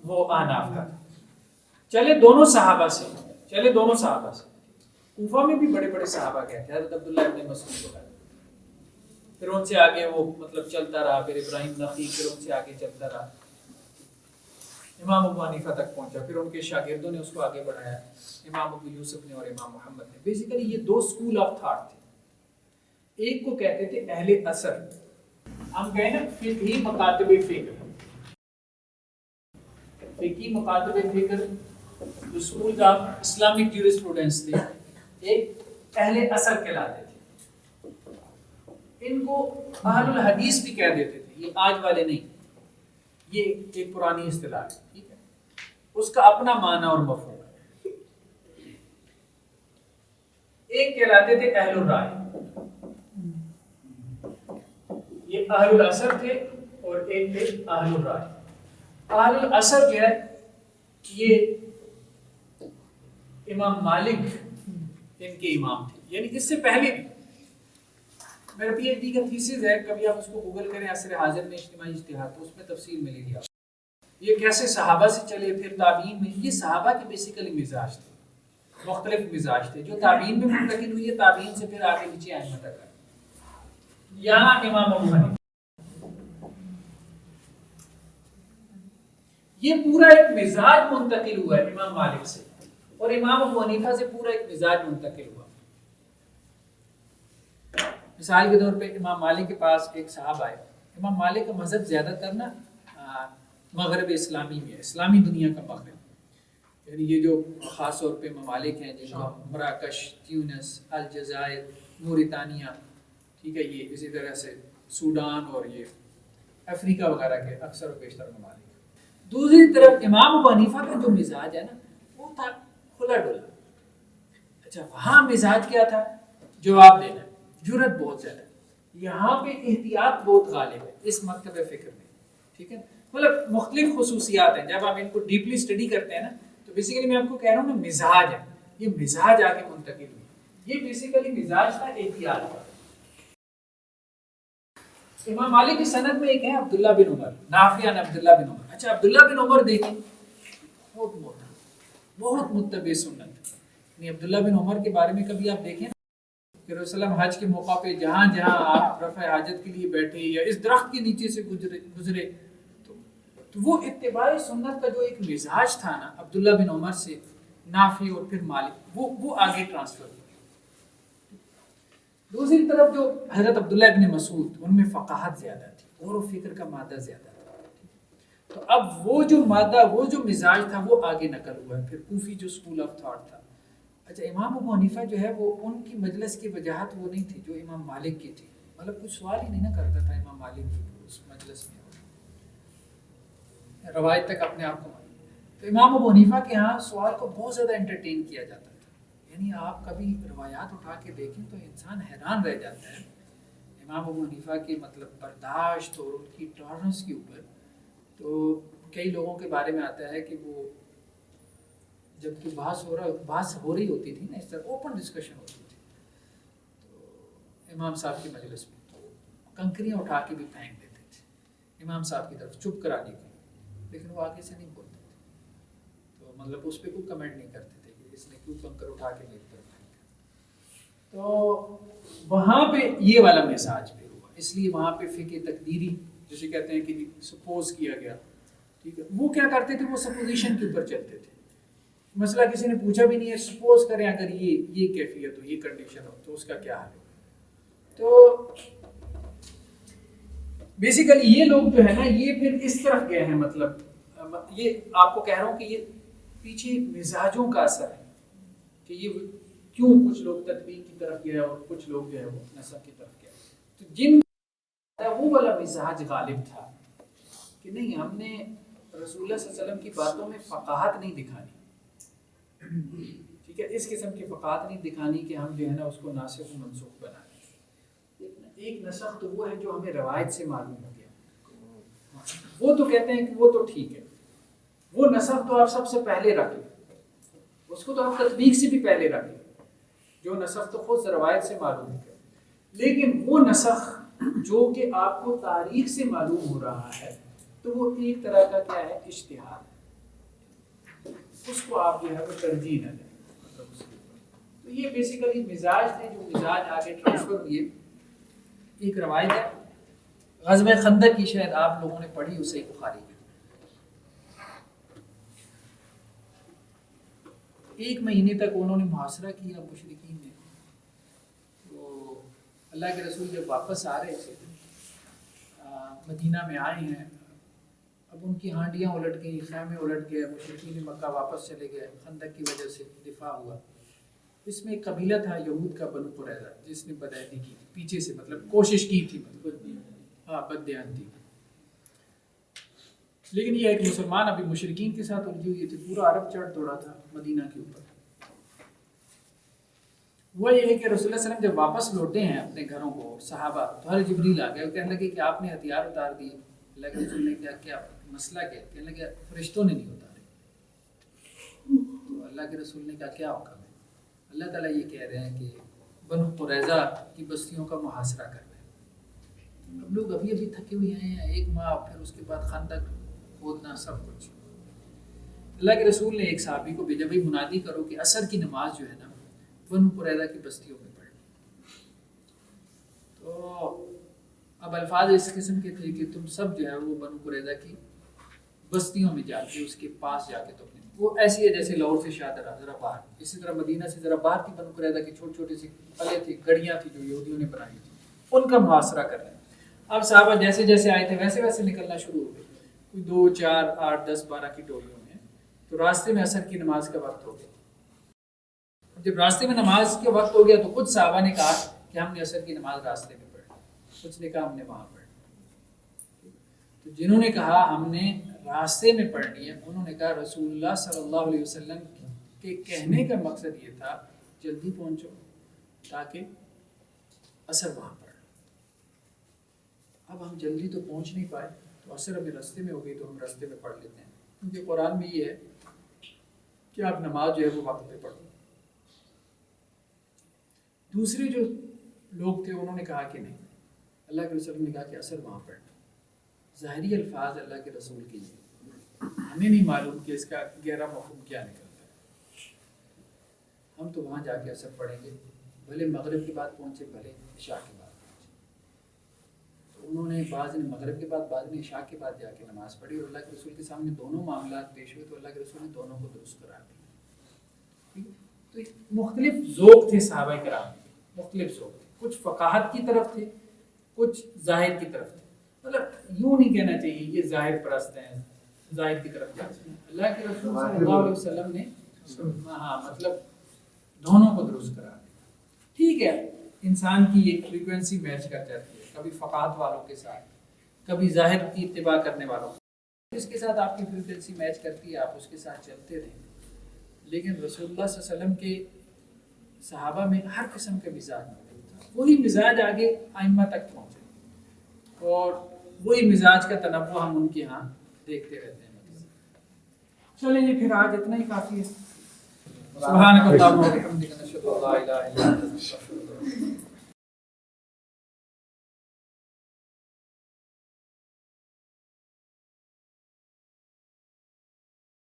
S1: وہ احناف کا تھا. چلے دونوں صحابہ سے کوفہ میں بھی بڑے بڑے صحابہ گئے تھے، حضرت عبداللہ ابن مسعود وغیرہ. پھر ان سے آگے وہ مطلب چلتا رہا، پھر ابراہیم نخعی، پھر ان سے آگے چلتا رہا، امام ابو حنیفہ تک پہنچا. پھر ان کے شاگردوں نے اس کو آگے بڑھایا، امام ابو یوسف نے اور امام محمد نے. بیسیکلی یہ 2 اسکول آف تھاٹ تھے. ایک کو کہتے تھے اہل اثر. ہم کہیں نا فقہی مکاتب فکر، فقہی مکاتب فکر جو اسکول آف اسلامک جیورسپروڈنس تھے، ایک اہل اثر کہلاتے تھے. ان کو اہل الحدیث بھی کہہ دیتے تھے، یہ آج والے نہیں. یہ ایک پرانی اصطلاح ہے، ٹھیک ہے، اس کا اپنا معنی اور مفہوم ہے۔ ایک کہلاتے تھے اہل الرائے، یہ اہل الاثر تھے، اور ایک تھے اہل الرائے۔ اہل الاثر جو ہے یہ امام مالک ان کے امام تھے، یعنی اس سے پہلے بھی میرا پی ایچ ڈی کا تھیسس ہے، کبھی آپ اس کو گوگل کریں عصر حاضر میں اجتماعی اجتہاد، تو اس میں تفصیل ملے گی آپ، یہ کیسے صحابہ سے چلے پھر تابعین میں۔ یہ صحابہ کے بیسیکلی مزاج تھے، مختلف مزاج تھے، جو تابعین میں منتقل ہوئی ہے، تابعین سے پھر آگے نیچے ائمہ تک آئے۔ یہاں امام ابو حنیفہ یہ پورا ایک مزاج منتقل ہوا ہے امام مالک سے، اور امام ابو حنیفہ سے پورا ایک مزاج منتقل ہوا۔ مثال کے طور پہ امام مالک کے پاس ایک صاحب آئے، امام مالک کا مذہب زیادہ تر نا مغرب اسلامی میں، اسلامی دنیا کا مغرب، یعنی یہ جو خاص طور پہ ممالک ہیں جیسے مراکش، تیونس، الجزائر، موریتانیہ، ٹھیک ہے، یہ اسی طرح سے سوڈان اور یہ افریقہ وغیرہ کے اکثر و بیشتر ممالک۔ دوسری طرف امام ابو حنیفہ کا جو مزاج ہے نا وہ تھا کھلا ڈولا۔ اچھا، وہاں مزاج کیا تھا؟ جواب دینا، جرأت بہت زیادہ، یہاں پہ احتیاط بہت غالب ہے اس مکتب فکر میں، ٹھیک ہے، مطلب مختلف خصوصیات ہیں، جب آپ ان کو ڈیپلی اسٹڈی کرتے ہیں نا تو بیسیکلی میں آپ کو کہہ رہا ہوں نا مزاج ہے، یہ مزاج آگے منتقل ہوئی، یہ بیسیکلی مزاج تھا احتیاط کا۔ امام مالک کی سند میں ایک ہے عبداللہ بن عمر، نافع عن عبداللہ بن عمر۔ اچھا، عبداللہ بن عمر دیکھیں، بہت موٹا، بہت متبع سنت، یعنی عبداللہ بن عمر کے بارے میں کبھی آپ دیکھیں کہ رسول اللہ حج کے موقع پہ جہاں جہاں آپ رفع حاجت کے لیے بیٹھے یا اس درخت کے نیچے سے گزرے تو وہ اتباع سنت کا جو ایک مزاج تھا نا عبداللہ بن عمر سے نافع اور پھر مالک، وہ آگے ٹرانسفر ہوا۔ دوسری طرف جو حضرت عبداللہ ابن مسعود، ان میں فقاہت زیادہ تھی، غور و فکر کا مادہ زیادہ تھا، تو اب وہ جو مادہ، وہ جو مزاج تھا وہ آگے نقل ہوا ہے، پھر کوفی جو اسکول آف تھاٹ تھا۔ اچھا، امام ابو حنیفہ جو ہے وہ ان کی مجلس کی وجاہت وہ نہیں تھی جو امام مالک کی تھی، مطلب کوئی سوال ہی نہیں نہ کرتا تھا امام مالک کی اس مجلس میں، روایت تک اپنے آپ کو مانی۔ تو امام ابو حنیفہ کے ہاں سوال کو بہت زیادہ انٹرٹین کیا جاتا تھا، یعنی آپ کبھی روایات اٹھا کے دیکھیں تو انسان حیران رہ جاتا ہے امام ابو حنیفہ کے مطلب برداشت اور ان کی ٹالرنس کے اوپر۔ تو کئی لوگوں کے بارے میں آتا ہے کہ وہ جب کہ بحث ہو رہی ہوتی تھی نا، اس طرح اوپن ڈسکشن ہوتی تھی تو امام صاحب کی مجلس میں تو کنکریاں اٹھا کے بھی پھینک دیتے تھے امام صاحب کی طرف چپ کرانے کے لیے، لیکن وہ آگے سے نہیں بولتے تھے، تو مطلب اس پہ کوئی کمنٹ نہیں کرتے تھے کہ اس نے کیوں کنکر اٹھا کے میری طرف پھینکا۔ تو وہاں پہ یہ والا مزاج پہ ہوا، اس لیے وہاں پہ فقہ تقدیری جسے کہتے ہیں کہ سپوز کیا گیا، ٹھیک ہے، وہ کیا کرتے تھے، وہ سپوزیشن کے اوپر چلتے تھے، مسئلہ کسی نے پوچھا بھی نہیں ہے، سپوز کریں اگر یہ کیفیت ہو، یہ کنڈیشن ہو تو اس کا کیا حل ہو۔ تو بیسیکلی یہ لوگ جو ہے نا یہ پھر اس طرف گئے ہیں، مطلب یہ آپ کو کہہ رہا ہوں کہ یہ پیچھے مزاجوں کا اثر ہے کہ یہ کیوں کچھ لوگ تطبیق کی طرف گئے اور کچھ لوگ جو ہے وہ نسب کی طرف گئے، تو جن وہ والا مزاج غالب تھا کہ نہیں، ہم نے رسول اللہ صلی اللہ علیہ وسلم کی باتوں میں فقاہت نہیں دکھانی، ٹھیک ہے، اس قسم کی فقاہت نہیں دکھانی کہ ہم جو ہے نا اس کو ناسخ و منسوخ بنائیں۔ ایک نسخ تو وہ ہے جو ہمیں روایت سے معلوم ہو گیا، وہ تو کہتے ہیں کہ وہ تو ٹھیک ہے، وہ نسخ تو آپ سب سے پہلے رکھ لیں، اس کو تو آپ تطبیق سے بھی پہلے رکھ لیں، جو نسخ تو خود روایت سے معلوم ہو گیا، لیکن وہ نسخ جو کہ آپ کو تاریخ سے معلوم ہو رہا ہے تو وہ ایک طرح کا کیا ہے، اجتہاد، اس کو آپ جو ہے وہ ترجیح نہ دیں۔ تو یہ بیسیکلی مزاج تھے جو مزاج آگے ٹرانسفر ہوئے۔ ایک روایت ہے غزوہ خندق کی، شاید آپ لوگوں نے پڑھی ہو، صحیح بخاری میں، 1 مہینے تک انہوں نے محاصرہ کیا مشرکین نے، تو اللہ کے رسول جب واپس آ رہے تھے مدینہ میں آئے ہیں، اب ان کی ہانڈیاں الٹ گئیں، خیمے الٹ گئے، مشرکین مکہ واپس چلے گئے، خندق کی وجہ سے دفاع ہوا۔ اس میں ایک قبیلہ تھا یہود کا، بنو قریظہ، جس نے بدعہدی کی پیچھے سے، مطلب کوشش کی تھی، بددیانتی۔ لیکن یہ ہے کہ مسلمان ابھی مشرکین کے ساتھ الجھی ہوئی تھی، پورا عرب چڑھ دوڑا تھا مدینہ کے اوپر۔ وہ یہ ہے کہ رسول اللہ صلی اللہ علیہ وسلم جب واپس لوٹے ہیں اپنے گھروں کو صحابہ، تو ہر جبریل آ گئے، وہ کہنے لگے کہ آپ نے ہتھیار اتار دیے۔ اللہ کے رسول نے کیا مسئلہ کیا؟ کہنے لگے فرشتوں نے نہیں اتارے۔ تو اللہ کے رسول نے کہا کیا حکم ہے؟ اللہ تعالیٰ یہ کہہ رہے ہیں کہ بنو قریظہ کی بستیوں کا محاصرہ کر رہے ہیں۔ اب لوگ ابھی تھکے ہوئے ہیں، 1 ماہ، پھر اس کے بعد خندق کھودنا، سب کچھ۔ اللہ کے رسول نے ایک صحابی کو بھیجا، بھائی منادی کرو کہ عصر کی نماز جو ہے نا بنو قریظہ کی بستیوں میں پڑھ۔ تو اب الفاظ اس قسم کے تھے کہ تم سب جو ہے وہ بنو قریظہ کی بستیوں میں جا کے اس کے پاس جا کے تو اپنے، وہ ایسی ہے جیسے لاہور سے شاہدرہ ذرا باہر، اسی طرح مدینہ سے ذرا باہر کی بنو قریظہ کی چھوٹے چھوٹے سے قلعے تھے، گڑیاں تھیں جو یہودیوں نے بنائی تھی، ان کا محاصرہ کر رہے ہیں۔ اب صحابہ جیسے جیسے آئے تھے ویسے ویسے نکلنا شروع ہو گئے، کوئی 2 4 8 10 12 کی ٹولیوں میں۔ تو راستے میں عصر کی نماز کا وقت ہو گیا۔ جب راستے میں نماز کے وقت ہو گیا تو کچھ صحابہ نے کہا کہ ہم نے عصر کی نماز راستے میں پڑھی، کچھ نے کہا ہم نے وہاں پڑھی۔ تو جنہوں نے کہا ہم نے راستے میں پڑھنی ہے، انہوں نے کہا رسول اللہ صلی اللہ علیہ وسلم کے کہنے کا مقصد یہ تھا جلدی پہنچو تاکہ عصر وہاں پڑھ۔ اب ہم جلدی تو پہنچ نہیں پائے، تو عصر ہمیں راستے میں ہو گئی تو ہم راستے میں پڑھ لیتے ہیں، کیونکہ قرآن میں یہ ہے کہ آپ نماز جو ہے وہ وقت پہ پڑھو۔ دوسرے جو لوگ تھے انہوں نے کہا کہ نہیں، اللہ کے رسول نے کہا کہ عصر وہاں پڑھنا۔ ظاہری الفاظ اللہ کے رسول کے لیے، ہمیں نہیں معلوم کہ اس کا گہرا مفہوم کیا نکلتا ہے۔ ہم تو وہاں جا کے عصر پڑھیں گے، بھلے مغرب کے بعد پہنچے بھلے عشاء کے بعد پہنچے۔ تو انہوں نے بعض نے مغرب کے بعد، بعض نے عشاء کے بعد جا کے نماز پڑھی، اور اللہ کے رسول کے سامنے دونوں معاملات پیش ہوئے تو اللہ کے رسول نے دونوں کو درست قرار دیا۔ تو مختلف ذوق تھے صحابہ کرام، مختلف ذوق تھے، کچھ فقاہت کی طرف تھے، کچھ ظاہر کی طرف تھے۔ مطلب یوں نہیں کہنا چاہیے یہ ظاہر پرست ہیں، ظاہر کی طرف جاتے ہیں۔ اللہ کے رسول صلی اللہ علیہ وسلم نے مطلب دونوں کو درست کرا دیا۔ ٹھیک ہے، انسان کی ایک فریکوینسی میچ کر جاتی ہے، کبھی فقاہت والوں کے ساتھ، کبھی ظاہر کی اتباع کرنے والوں کے ساتھ۔ جس کے ساتھ آپ کی فریکوینسی میچ کرتی ہے آپ اس کے ساتھ چلتے رہیں۔ لیکن رسول اللہ صلی اللہ علیہ وسلم کے صحابہ میں ہر قسم کا مزاج موجود تھا، وہی مزاج آگے ائمہ تک پہنچے، اور وہی مزاج کا تنوع ہم ان کے ہاں دیکھتے رہتے ہیں۔ چلیں جی، پھر آج اتنا ہی کافی ہے۔ سبحانک اللہم و بحمدک، نشہد ان لا الہ الا انت، نستغفرک۔